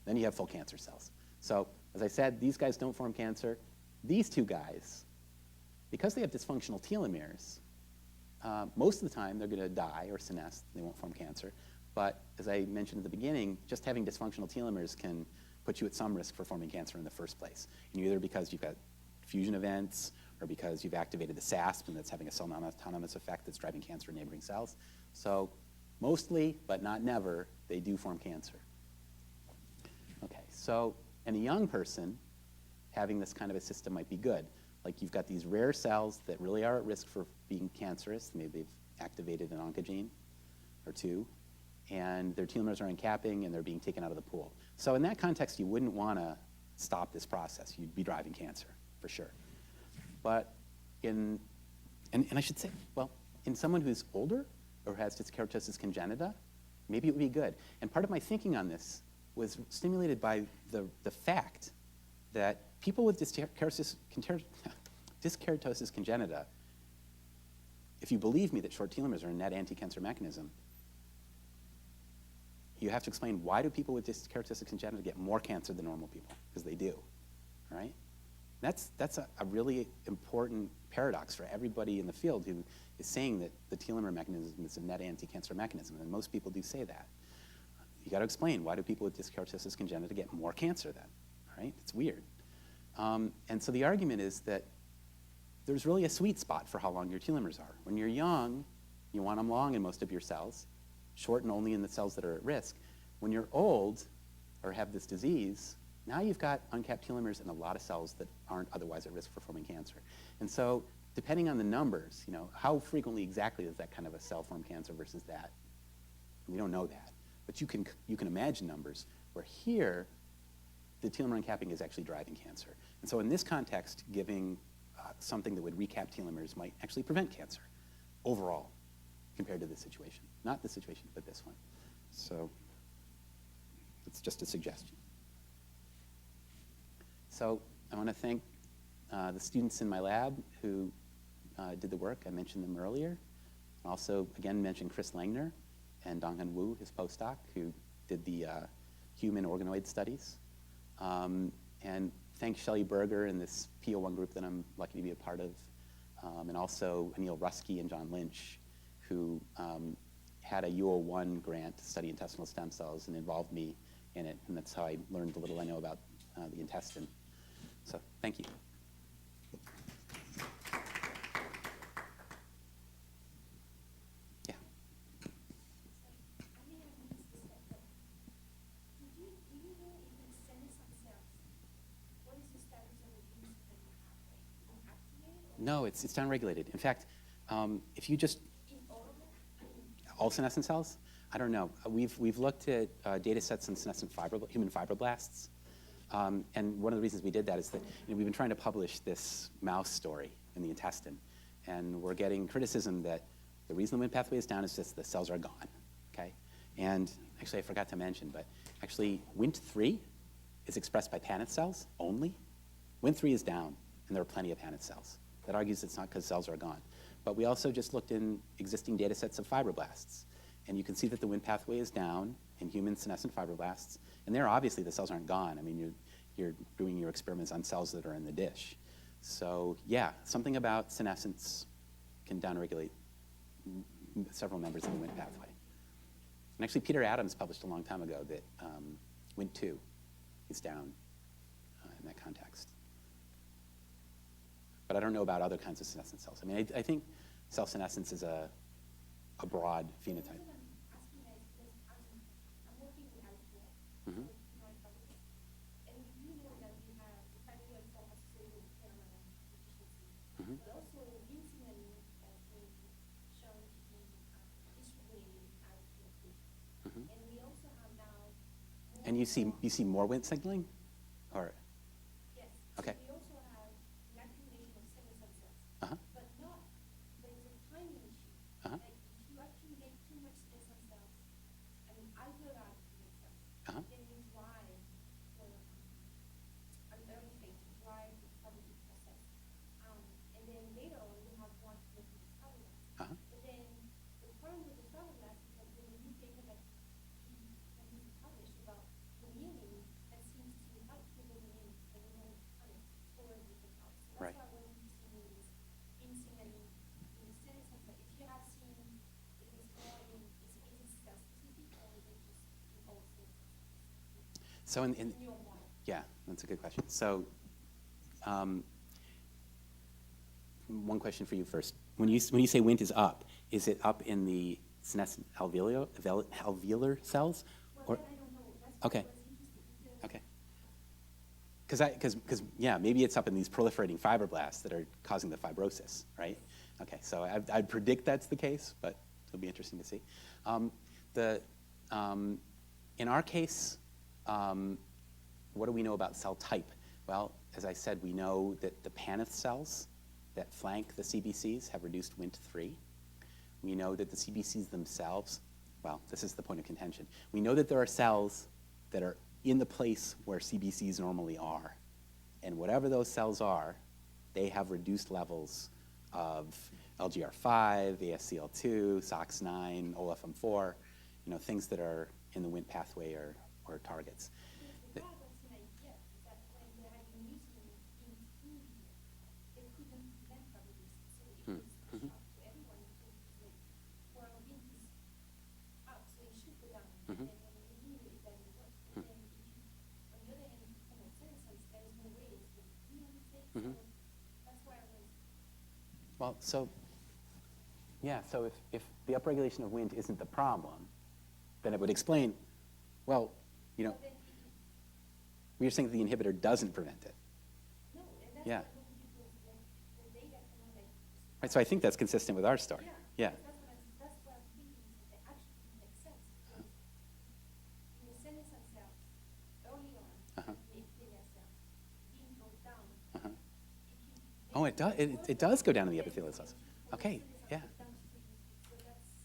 Then you have full cancer cells. So as I said, these guys don't form cancer. These 2 guys, because they have dysfunctional telomeres, most of the time they're going to die or senesce. They won't form cancer. But as I mentioned at the beginning, just having dysfunctional telomeres can put you at some risk for forming cancer in the first place. And either because you've got fusion events or because you've activated the SASP and that's having a cell non-autonomous effect that's driving cancer in neighboring cells. So mostly, but not never, they do form cancer. Okay, so in a young person, having this kind of a system might be good. Like you've got these rare cells that really are at risk for being cancerous. Maybe they've activated an oncogene or 2, and their telomeres are uncapping and they're being taken out of the pool. So in that context, you wouldn't want to stop this process. You'd be driving cancer, for sure. But and I should say, well, in someone who's older or has dyskeratosis congenita, maybe it would be good. And part of my thinking on this was stimulated by the fact that people with dyskeratosis congenita, if you believe me that short telomeres are a net anti-cancer mechanism, you have to explain why do people with dyskeratosis congenita get more cancer than normal people? Because they do, all right? That's a really important paradox for everybody in the field who is saying that the telomere mechanism is a net anti-cancer mechanism, and most people do say that. You got to explain why do people with dyskeratosis congenita get more cancer then, all right? It's weird. And so the argument is that there's really a sweet spot for how long your telomeres are. When you're young, you want them long in most of your cells, short and only in the cells that are at risk. When you're old or have this disease, now you've got uncapped telomeres in a lot of cells that aren't otherwise at risk for forming cancer. And so depending on the numbers, how frequently exactly does that kind of a cell form cancer versus that? We don't know that. But you can imagine numbers where here, the telomere uncapping is actually driving cancer. And so in this context, giving something that would recap telomeres might actually prevent cancer overall compared to this situation. Not this situation, but this one. So it's just a suggestion. So I want to thank the students in my lab who did the work. I mentioned them earlier. Also, again, mention Chris Langner and Donghan Wu, his postdoc, who did the human organoid studies. And thank Shelley Berger and this PO1 group that I'm lucky to be a part of, and also Anil Rusky and John Lynch, who had a UO1 grant to study intestinal stem cells and involved me in it, and that's how I learned the little I know about the intestine. So thank you. Yeah. No, it's downregulated. In fact, if you just all senescent cells, I don't know. We've looked at data sets on senescent human fibroblasts, and one of the reasons we did that is that we've been trying to publish this mouse story in the intestine, and we're getting criticism that the reason the Wnt pathway is down is just the cells are gone. Okay, and actually I forgot to mention, but actually Wnt3 is expressed by Paneth cells only. Wnt3 is down, and there are plenty of Paneth cells. That argues it's not because cells are gone. But we also just looked in existing data sets of fibroblasts. And you can see that the Wnt pathway is down in human senescent fibroblasts. And there, obviously, the cells aren't gone. I mean, you're doing your experiments on cells that are in the dish. So, yeah, something about senescence can downregulate several members of the Wnt pathway. And actually, Peter Adams published a long time ago that Wnt2 is down in that context. But I don't know about other kinds of senescent cells. I mean, I think cell senescence is a broad phenotype. Mm-hmm. Mm-hmm. Mm-hmm. And you see more Wnt signaling, or okay. So yeah, that's a good question. So one question for you first. When you say Wnt is up, is it up in the senescent alveolar cells? Or, I don't know. Okay. Okay. Because yeah, maybe it's up in these proliferating fibroblasts that are causing the fibrosis, right? Okay, so I'd predict that's the case, but it'll be interesting to see. In our case, what do we know about cell type? Well, as I said, we know that the Paneth cells that flank the CBCs have reduced Wnt3. We know that the CBCs themselves, well, this is the point of contention. We know that there are cells that are in the place where CBCs normally are. And whatever those cells are, they have reduced levels of LGR5, ASCL2, SOX9, OFM4, things that are in the Wnt pathway or targets. Well, so, yeah, so if the upregulation of Wnt isn't the problem, then it would explain, well, we're saying that the inhibitor doesn't prevent it. No, and that's yeah. Right, so I think that's consistent with our story. Yeah. That's what I'm thinking. It actually makes sense because in the senescent cells, early on, the epithelial cells being broke down. Oh, it does. It does go down to the epithelial cells. Okay. Yeah.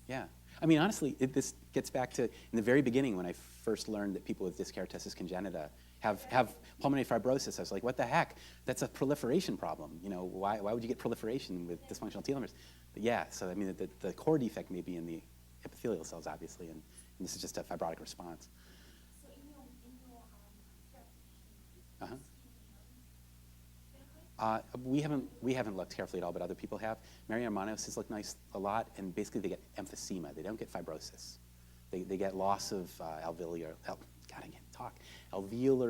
Yeah. I mean, honestly, this gets back to in the very beginning when I first learned that people with dyskeratosis congenita have pulmonary fibrosis. I was like, what the heck? That's a proliferation problem. You know, why would you get proliferation with dysfunctional telomeres? But yeah, so I mean, the core defect may be in the epithelial cells, obviously, and this is just a fibrotic response. So in your Uh-huh. We haven't looked carefully at all, but other people have. Mary Hermanos look nice a lot, and basically they get emphysema. They don't get fibrosis. They get loss of alveolar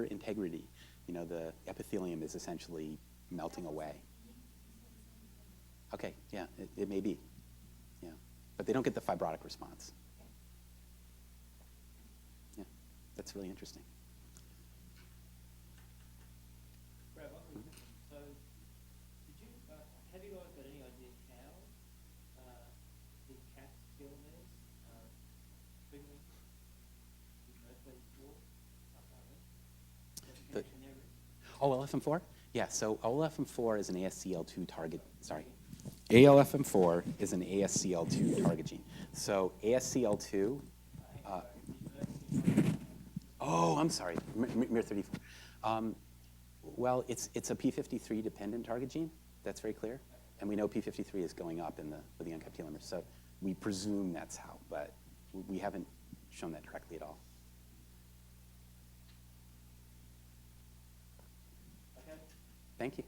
integrity. You know, the epithelium is essentially melting away. Okay, yeah, it may be. Yeah, but they don't get the fibrotic response. Yeah, that's really interesting. Brad, one quick question. So, have you guys got any idea how the cat telomeres trigger OLFM4? OLFM4? Yeah, so OLFM4 is an ASCL2 target, sorry. ALFM4 is an ASCL2 target gene. So ASCL2, oh, I'm sorry, MIR34. Well, it's a P53 dependent target gene, that's very clear. And we know P53 is going up with the uncapped telomeres. So we presume that's how, but we haven't shown that directly at all. Okay. Thank you.